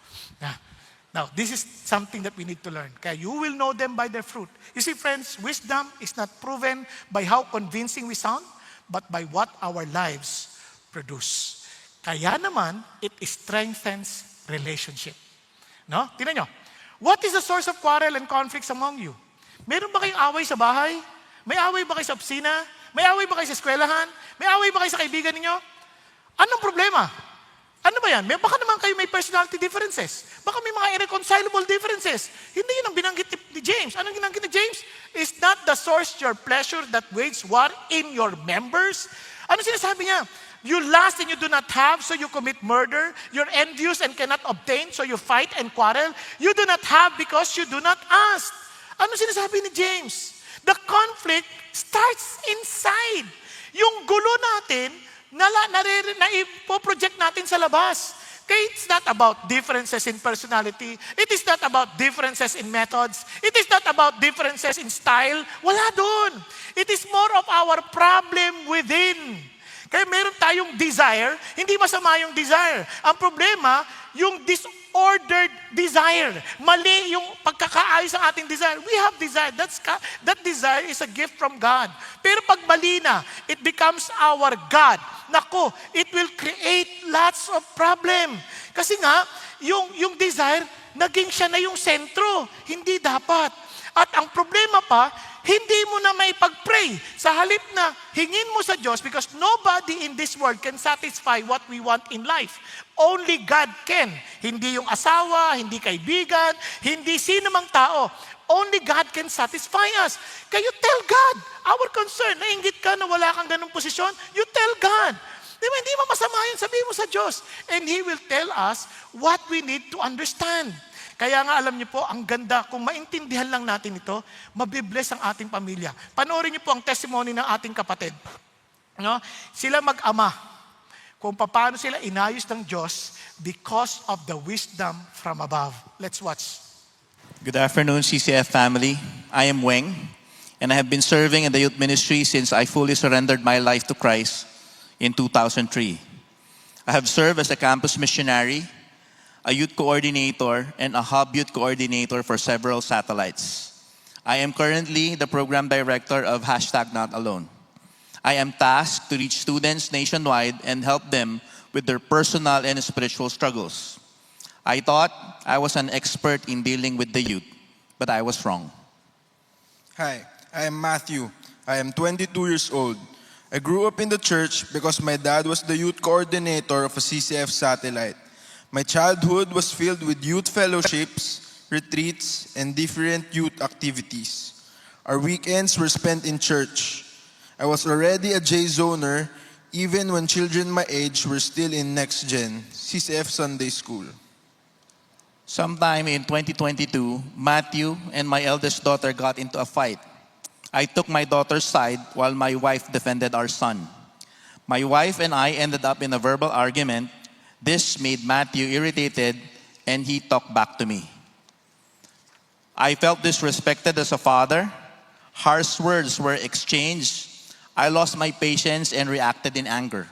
Now, this is something that we need to learn. Kaya you will know them by their fruit. You see, friends, wisdom is not proven by how convincing we sound, but by what our lives produce. Kaya naman, it strengthens relationship. No? Tingnan nyo. What is the source of quarrel and conflicts among you? Meron ba kayong away sa bahay? May away ba kayo sa opisina? May away ba kayo sa eskwelahan? May away ba kayo sa kaibigan ninyo? Anong problema? Ano ba yan? Baka naman kayo may personality differences. Baka may mga irreconcilable differences. Hindi yun ang binanggit ni James. Anong binanggit ni James? Is not the source your pleasure that wage war in your members? Ano sinasabi niya? You lust and you do not have, so you commit murder. You're envious and cannot obtain, so you fight and quarrel. You do not have because you do not ask. Ano sinasabi ni James? The conflict starts inside. Yung gulo natin, na ipo-project natin sa labas. Okay, it's not about differences in personality. It is not about differences in methods. It is not about differences in style. Wala doon. It is more of our problem within. Kaya meron tayong desire, hindi masama yung desire. Ang problema, yung disordered desire. Mali yung pagkakaayos ng ating desire. We have desire. That desire is a gift from God. Pero pag mali na, it becomes our God. Nako, it will create lots of problem. Kasi nga, yung desire, naging siya na yung sentro. Hindi dapat. At ang problema pa, hindi mo na may pag-pray. Sa halip na hingin mo sa Diyos because nobody in this world can satisfy what we want in life. Only God can. Hindi yung asawa, hindi kaibigan, hindi sino mang tao. Only God can satisfy us. Kaya you tell God, our concern, nainggit ka na wala kang ganung posisyon, you tell God. Di ba, hindi mo masama yun, sabihin mo sa Diyos. And He will tell us what we need to understand. Kaya nga alam niyo po, ang ganda, kung maintindihan lang natin ito, mabibless ang ating pamilya. Panoorin niyo po ang testimony ng ating kapatid. No? Sila mag-ama, kung paano sila inayos ng Diyos because of the wisdom from above. Let's watch. Good afternoon, CCF family. I am Weng, and I have been serving in the youth ministry since I fully surrendered my life to Christ in 2003. I have served as a campus missionary, a youth coordinator, and a hub youth coordinator for several satellites. I am currently the program director of #NotAlone. I am tasked to reach students nationwide and help them with their personal and spiritual struggles. I thought I was an expert in dealing with the youth, but I was wrong. Hi, I am Matthew. I am 22 years old. I grew up in the church because my dad was the youth coordinator of a CCF satellite. My childhood was filled with youth fellowships, retreats, and different youth activities. Our weekends were spent in church. I was already a J-zoner even when children my age were still in Next Gen, CCF Sunday School. Sometime in 2022, Matthew and my eldest daughter got into a fight. I took my daughter's side while my wife defended our son. My wife and I ended up in a verbal argument. This made Matthew irritated and he talked back to me. I felt disrespected as a father. Harsh words were exchanged. I lost my patience and reacted in anger.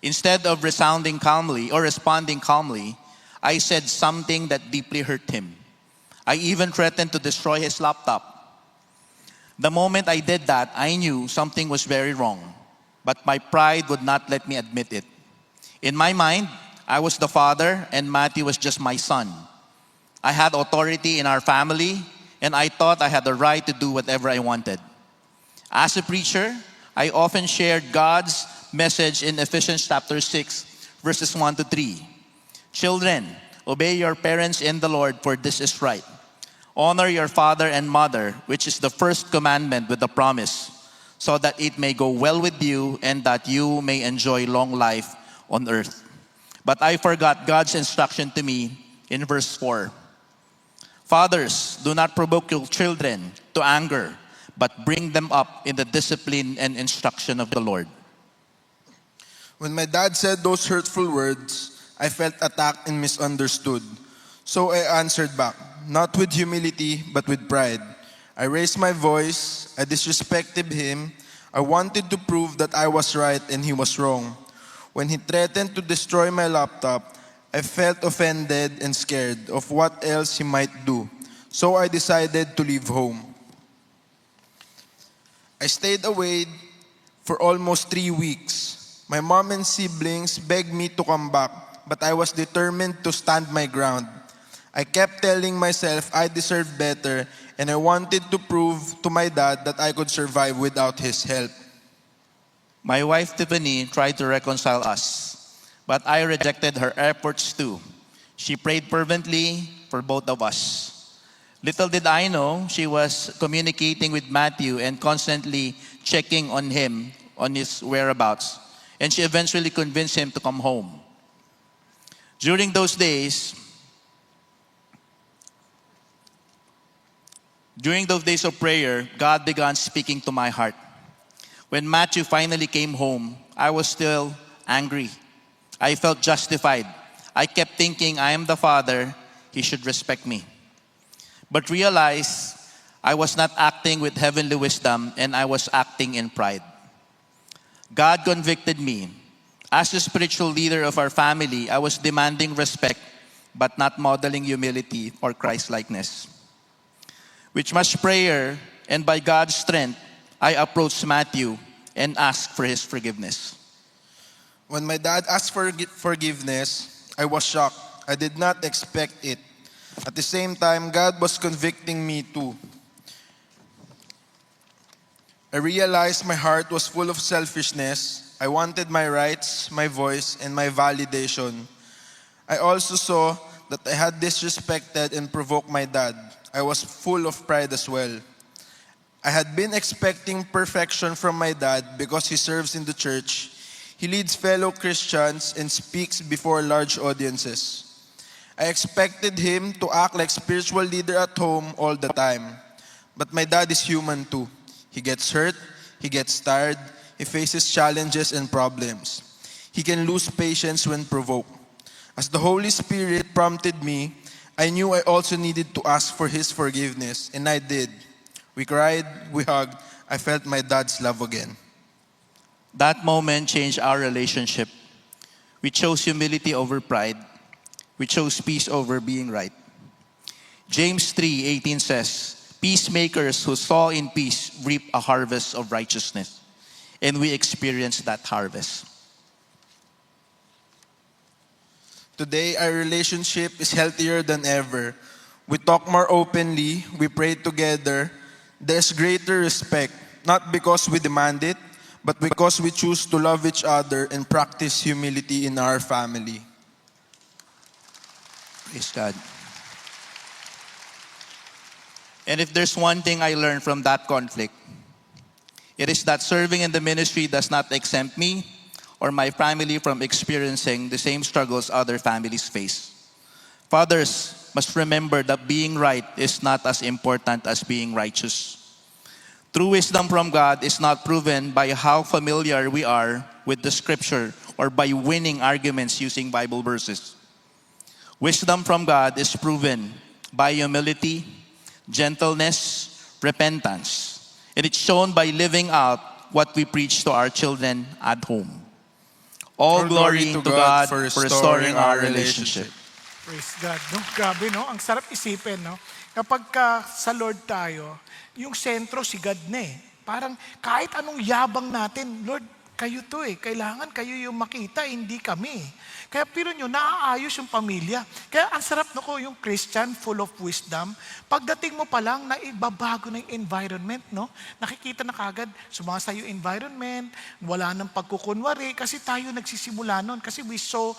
Instead of responding calmly, I said something that deeply hurt him. I even threatened to destroy his laptop. The moment I did that, I knew something was very wrong, but my pride would not let me admit it. In my mind, I was the father and Matthew was just my son. I had authority in our family, and I thought I had the right to do whatever I wanted. As a preacher, I often shared God's message in Ephesians chapter 6, verses 1 to 3. Children, obey your parents in the Lord, for this is right. Honor your father and mother, which is the first commandment with a promise, so that it may go well with you and that you may enjoy long life on earth. But I forgot God's instruction to me in verse 4. Fathers, do not provoke your children to anger, but bring them up in the discipline and instruction of the Lord. When my dad said those hurtful words, I felt attacked and misunderstood. So I answered back, not with humility, but with pride. I raised my voice, I disrespected him. I wanted to prove that I was right and he was wrong. When he threatened to destroy my laptop, I felt offended and scared of what else he might do. So I decided to leave home. I stayed away for almost 3 weeks. My mom and siblings begged me to come back, but I was determined to stand my ground. I kept telling myself I deserved better, and I wanted to prove to my dad that I could survive without his help. My wife Tiffany tried to reconcile us, but I rejected her efforts too. She prayed fervently for both of us. Little did I know she was communicating with Matthew and constantly checking on him, on his whereabouts. And she eventually convinced him to come home. During those days of prayer, God began speaking to my heart. When Matthew finally came home, I was still angry. I felt justified. I kept thinking, I am the father, he should respect me. But realized I was not acting with heavenly wisdom and I was acting in pride. God convicted me. As the spiritual leader of our family, I was demanding respect but not modeling humility or Christ-likeness. With much prayer and by God's strength, I approached Matthew and asked for his forgiveness. When my dad asked for forgiveness, I was shocked. I did not expect it. At the same time, God was convicting me too. I realized my heart was full of selfishness. I wanted my rights, my voice, and my validation. I also saw that I had disrespected and provoked my dad. I was full of pride as well. I had been expecting perfection from my dad because he serves in the church. He leads fellow Christians and speaks before large audiences. I expected him to act like spiritual leader at home all the time. But my dad is human too. He gets hurt, he gets tired, he faces challenges and problems. He can lose patience when provoked. As the Holy Spirit prompted me, I knew I also needed to ask for his forgiveness, and I did. We cried, we hugged, I felt my dad's love again. That moment changed our relationship. We chose humility over pride. We chose peace over being right. James 3:18 says, peacemakers who sow in peace reap a harvest of righteousness. And we experienced that harvest. Today, our relationship is healthier than ever. We talk more openly, we pray together. There's greater respect, not because we demand it, but because we choose to love each other and practice humility in our family. Praise God. And if there's one thing I learned from that conflict, it is that serving in the ministry does not exempt me or my family from experiencing the same struggles other families face. Fathers must remember that being right is not as important as being righteous. True wisdom from God is not proven by how familiar we are with the scripture or by winning arguments using Bible verses. Wisdom from God is proven by humility, gentleness, repentance. And it's shown by living out what we preach to our children at home. All glory to God for restoring our relationship. Praise God. No? Grabe, no? Ang sarap isipin, no? Kapag ka sa Lord tayo, yung sentro si God na eh. Parang kahit anong yabang natin, Lord, kayo to eh. Kailangan kayo yung makita, hindi kami. Kaya pero nyo, naaayos yung pamilya. Kaya ang sarap na ko yung Christian, full of wisdom. Pagdating mo pa lang, naibabago na yung environment, no? Nakikita na kagad, sumasa yung environment, wala nang pagkukunwari, kasi tayo nagsisimula nun. Kasi we saw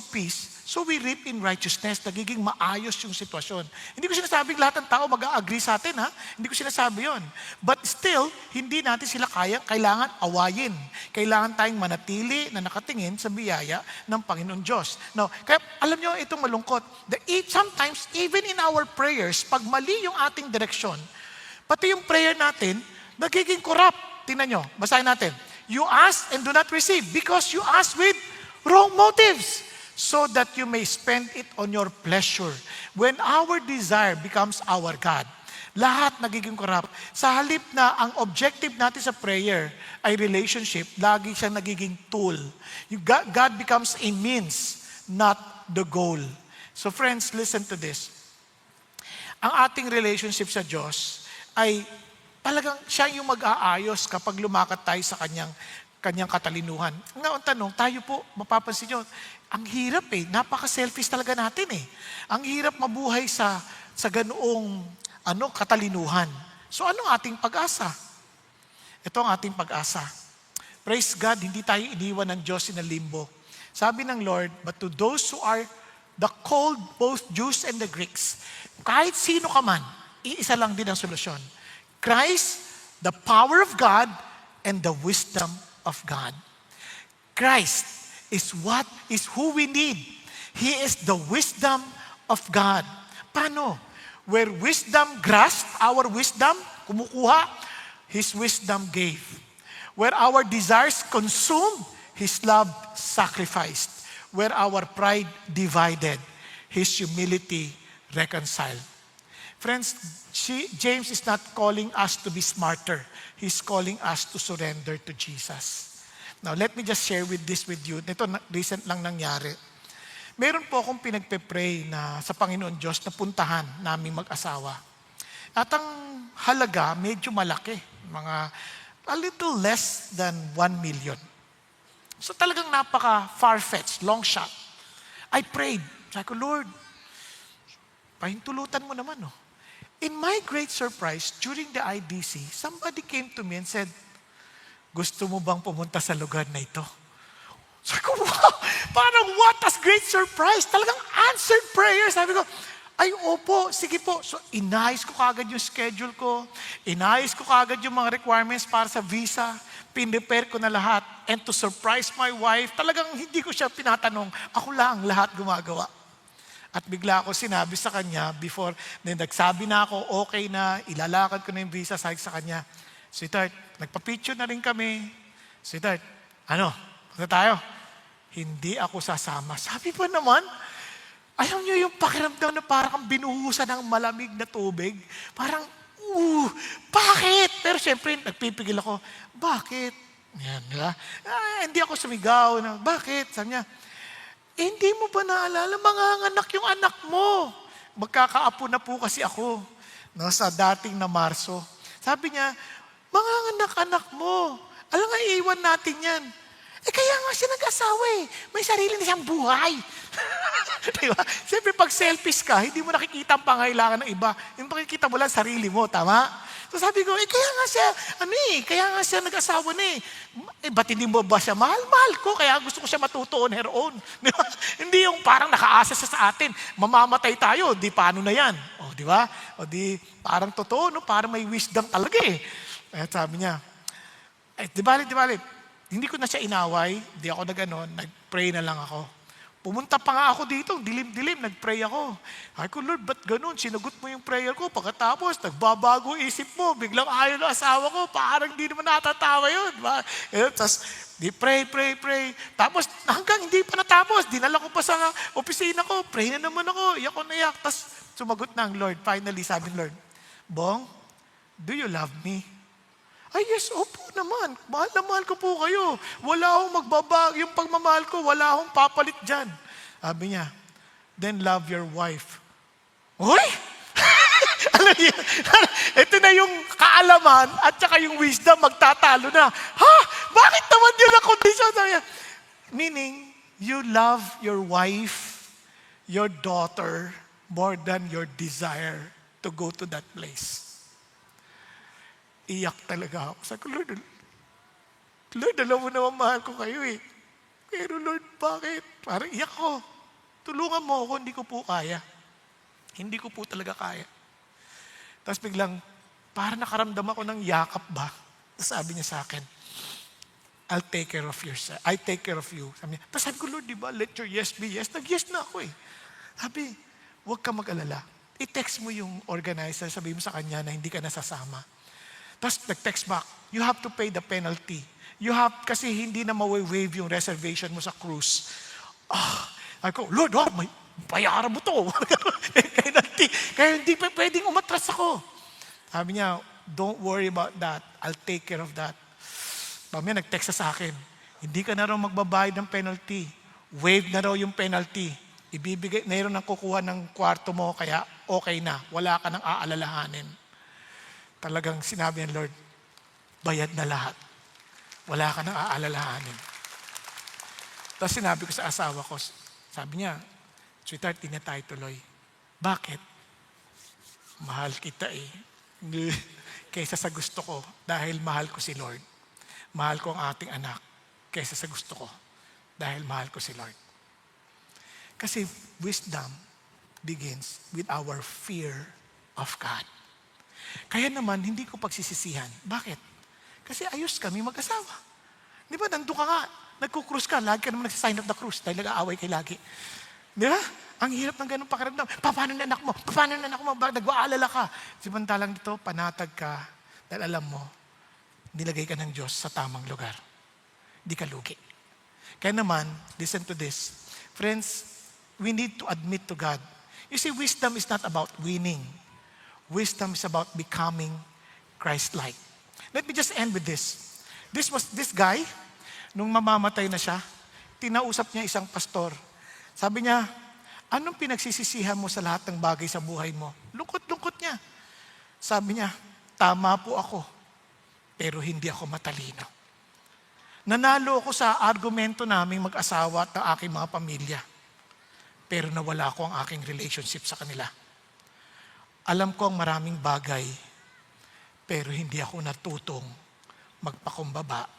peace. So we reap in righteousness. Nagiging maayos yung sitwasyon. Hindi ko sinasabing lahat ng tao mag-a-agree sa atin, ha? Hindi ko sinasabi yon. But still, hindi natin sila kailangan awayin. Kailangan tayong manatili na nakatingin sa biyaya ng Panginoon Diyos. Now, kaya alam nyo, itong malungkot. Sometimes, even in our prayers, pag mali yung ating direksyon, pati yung prayer natin, nagiging corrupt. Tingnan nyo, basahin natin. You ask and do not receive because you ask with wrong motives, so that you may spend it on your pleasure. When our desire becomes our God, lahat nagiging corrupt. Sa halip na ang objective natin sa prayer ay relationship, lagi siyang nagiging tool. God becomes a means, not the goal. So friends, listen to this. Ang ating relationship sa Diyos ay talagang siya yung mag-aayos kapag lumakad tayo sa kanyang katalinuhan. Ang tanong, tayo po, mapapansin nyo, ang hirap eh, napaka-selfish talaga natin eh. Ang hirap mabuhay sa ganoong katalinuhan. So anong ating pag-asa? Ito ang ating pag-asa. Praise God, hindi tayo iniwan ng Diyos in a limbo. Sabi ng Lord, but to those who are the called, both Jews and the Greeks, kahit sino ka man, iisa lang din ang solusyon. Christ, the power of God, and the wisdom of God. Christ is who we need. He is the wisdom of God. Paano? Where wisdom grasped our wisdom, kumukuha, His wisdom gave. Where our desires consumed, His love sacrificed. Where our pride divided, His humility reconciled. Friends, James is not calling us to be smarter. He's calling us to surrender to Jesus. Now, let me just share this with you. Ito, recent lang nangyari. Meron po akong pinagpe-pray na sa Panginoon Diyos na puntahan namin mag-asawa. At ang halaga, medyo malaki. Mga a little less than 1 million. So talagang napaka-far-fetched, long shot. I prayed. Sabi ko, Lord, pahintulutan mo naman, no? In my great surprise, during the IDC, somebody came to me and said, gusto mo bang pumunta sa lugar na ito? Sabi ko, wow! Parang what a great surprise! Talagang answered prayer. Sabi ko, ay opo, sige po. So inayos ko kagad yung schedule ko. Inayos ko kagad yung mga requirements para sa visa. Pinrepare ko na lahat. And to surprise my wife, talagang hindi ko siya pinatanong. Ako lang lahat gumagawa. At bigla ako sinabi sa kanya before, nagsabi na ako, okay na, ilalakad ko na yung visa, sabi sa kanya, sweetheart, nagpa-picture na rin kami. Sweetheart, punta tayo? Hindi ako sasama. Sabi pa naman, alam niyo yung pakiramdam na parang binuhusan ng malamig na tubig? Parang, bakit? Pero syempre, nagpipigil ako, bakit? Yan, di ba? Hindi ako sumigaw. Bakit? Sabi niya, hindi mo ba naalala, manganganak yung anak mo? Magkakaapo na po kasi ako sa dating na Marso. Sabi niya, manganganak anak mo. Alam nga, iiwan natin yan. Kaya nga siya nag-asawa eh. May sarili na siyang buhay. Diba? Siyempre, pag selfish ka, hindi mo nakikita ang pangailangan ng iba. Yung makikita mo lang sarili mo, tama? So sabi ko, kaya nga siya nag-asawa na eh. Ba't hindi mo ba siya mahal? Mahal ko, kaya gusto ko siya matuto on her own. Di ba? Hindi yung parang nakaasa siya sa atin. Mamamatay tayo, di paano na yan? O, di ba? O di, parang totoo, no? Parang may wisdom talaga eh. At sabi niya, di balit. Hindi ko na siya inaway, di ako nag-pray na lang ako. Pumunta pa nga ako dito, dilim-dilim, nag-pray ako. Ay ko, Lord, ba't ganun? Sinagot mo yung prayer ko. Pagkatapos, nagbabago isip mo, biglang ayaw na asawa ko, parang di naman natatawa yun. Diba? Tapos, Di pray. Tapos hanggang hindi pa natapos, dinala ko pa sa opisina ko, pray na naman ako, iyak ko na iyak. Tapos sumagot na ang Lord. Finally, sabi ng Lord, Bong, do you love me? Ay, yes, opo naman. Mahal na mahal ko po kayo. Wala akong magbabago. Yung pagmamahal ko, wala akong papalit dyan. Sabi niya, then love your wife. Uy! Alam niyo, ito na yung kaalaman at saka yung wisdom magtatalo na. Ha? Bakit naman yun ang kondisyon? Sabi niya, meaning, you love your wife, your daughter, more than your desire to go to that place. Iyak talaga ako. Sabi ko, Lord, alam mo naman mahal ko kayo eh. Pero Lord, bakit? Parang iyak ko. Tulungan mo ako, hindi ko po kaya. Hindi ko po talaga kaya. Tapos biglang, parang nakaramdam ako ng yakap ba? Tapos sabi niya sa akin, I'll take care of yourself. I take care of you. Sabi niya, tapos sabi ko, Lord, di ba, let your yes be yes. Nag-yes na ako eh. Sabi, huwag ka mag-alala. I-text mo yung organizer, sabi mo sa kanya na hindi ka nasasama. Tapos nag-text back, you have to pay the penalty. Kasi hindi na ma-waive yung reservation mo sa cruise. Ako, Lord, may bayaran mo to. Penalty. Kaya hindi pa pwedeng umatras ako. Sabi niya, don't worry about that. I'll take care of that. Mamaya nag-text sa akin, hindi ka na raw magbabayad ng penalty. Waive na raw yung penalty. Ibibigay, mayroon nang kukuha ng kwarto mo, kaya okay na. Wala ka nang aalalahanin. Talagang sinabi ng Lord, bayad na lahat. Wala ka nang aalalahanin. Tapos sinabi ko sa asawa ko, sabi niya, sweetheart, di na tayo tuloy. Bakit? Mahal kita eh. Kaysa sa gusto ko, dahil mahal ko si Lord. Mahal ko ang ating anak, kaysa sa gusto ko, dahil mahal ko si Lord. Kasi wisdom begins with our fear of God. Kaya naman, hindi ko pagsisisihan. Bakit? Kasi ayos kami mag-asawa. Di ba, nandun ka nga, nagkukrus ka, lagi ka naman nagsisign of the cross dahil nag-aaway kay lagi. Di ba? Ang hirap ng ganun pakiramdam. Paano na anak mo? Paano na anak mo? Bakit nag-aalala ka? Samantalang dito, panatag ka dahil alam mo, nilagay ka ng Diyos sa tamang lugar. Hindi ka lugi. Kaya naman, listen to this. Friends, we need to admit to God. You see, wisdom is not about winning. Wisdom is about becoming Christ-like. Let me just end with this. This guy, nung mamamatay na siya, tinausap niya isang pastor. Sabi niya, anong pinagsisisihan mo sa lahat ng bagay sa buhay mo? Lungkot-lungkot niya. Sabi niya, tama po ako, pero hindi ako matalino. Nanalo ako sa argumento naming mag-asawa at ng aking mga pamilya, pero nawala ko ang aking relationship sa kanila. Alam ko ang maraming bagay, pero hindi ako natutong magpakumbaba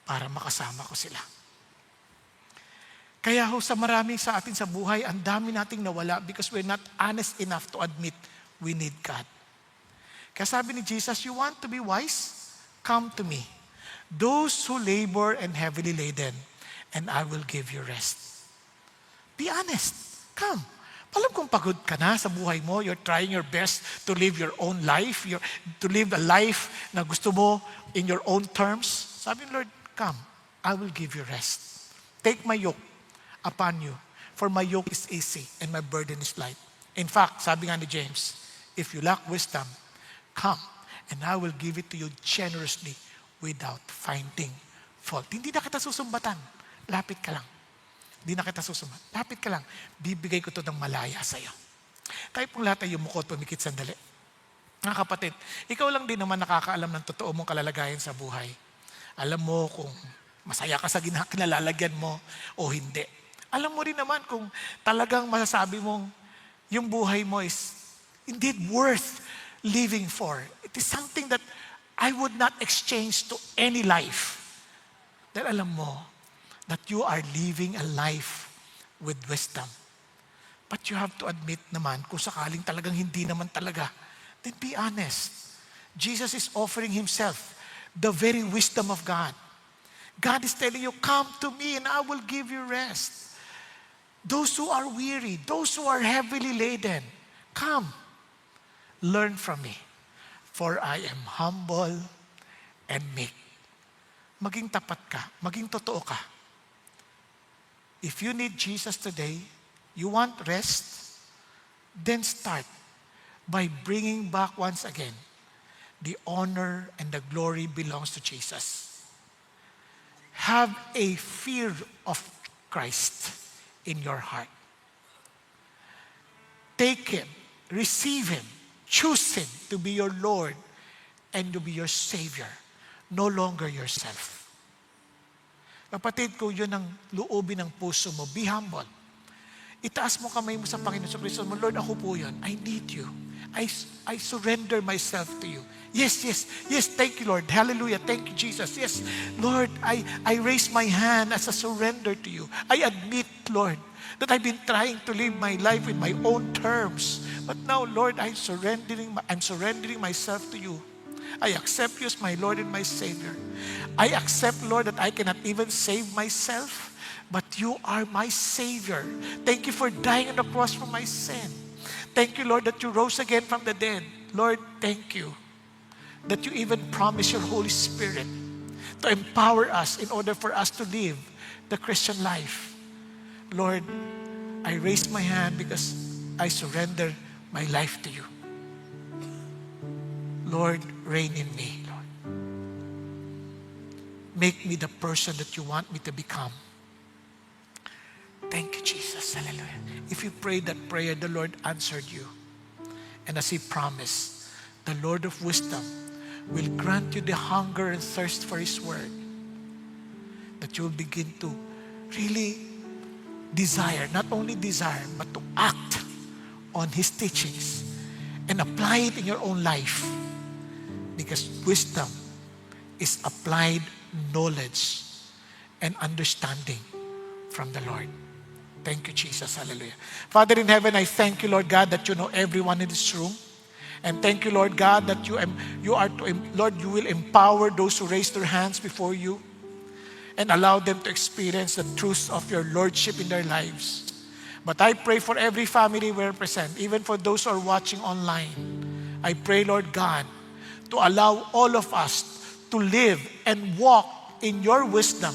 para makasama ko sila. Kaya sa marami sa atin sa buhay, ang dami nating nawala because we're not honest enough to admit we need God. Kaya sabi ni Jesus, you want to be wise? Come to me. Those who labor and heavily laden, and I will give you rest. Be honest. Come. Alam kung pagod ka na sa buhay mo, you're trying your best to live your own life, to live the life na gusto mo in your own terms. Sabi ni Lord, come, I will give you rest. Take my yoke upon you, for my yoke is easy and my burden is light. In fact, sabi nga ni James, if you lack wisdom, come, and I will give it to you generously without finding fault. Hindi na kita susumbatan. Lapit ka lang. Hindi na kita susumbat. Lapit ka lang. Bibigay ko to ng malaya sa'yo. Tayo pong lahat ay yumukot, pumikit sandali. Mga kapatid, ikaw lang din naman nakakaalam ng totoo mong kalalagayan sa buhay. Alam mo kung masaya ka sa kinalalagyan mo o hindi. Alam mo rin naman kung talagang masasabi mong yung buhay mo is indeed worth living for. It is something that I would not exchange to any life. Dahil alam mo that you are living a life with wisdom. But you have to admit naman, kung sakaling talagang hindi naman talaga, then be honest. Jesus is offering Himself, the very wisdom of God. God is telling you, come to me and I will give you rest. Those who are weary, those who are heavily laden, come, learn from me. For I am humble and meek. maging tapat ka, maging totoo ka. If you need Jesus today, you want rest, then start by bringing back once again the honor and the glory belongs to Jesus. Have a fear of Christ in your heart. Take Him, receive Him, choose Him to be your Lord and to be your Savior, no longer yourself. Kapatid ko, yun ang loobin ng puso mo. Be humble. Itaas mo kamay mo sa Panginoon sa Kristo mo, Lord, ako po yun. I need you. I surrender myself to you. Yes, yes, yes, thank you, Lord. Hallelujah, thank you, Jesus. Yes, Lord, I raise my hand as a surrender to you. I admit, Lord, that I've been trying to live my life in my own terms. But now, Lord, I'm surrendering myself to you. I accept you as my Lord and my Savior. I accept, Lord, that I cannot even save myself, but you are my Savior. Thank you for dying on the cross for my sin. Thank you, Lord, that you rose again from the dead. Lord, thank you that you even promise your Holy Spirit to empower us in order for us to live the Christian life. Lord, I raise my hand because I surrender my life to you. Lord, reign in me, Lord. Make me the person that you want me to become. Thank you, Jesus. Hallelujah. If you prayed that prayer, the Lord answered you. And as He promised, the Lord of wisdom will grant you the hunger and thirst for His word, that you will begin to really desire, not only desire, but to act on His teachings and apply it in your own life. Because wisdom is applied knowledge and understanding from the Lord. Thank you, Jesus. Hallelujah. Father in heaven, I thank you, Lord God, that you know everyone in this room. And thank you, Lord God, that you will empower those who raise their hands before you and allow them to experience the truth of your Lordship in their lives. But I pray for every family we represent, even for those who are watching online. I pray, Lord God, to allow all of us to live and walk in your wisdom.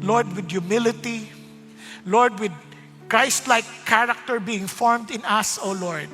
Lord, with humility, Lord, with Christ-like character being formed in us, O Lord.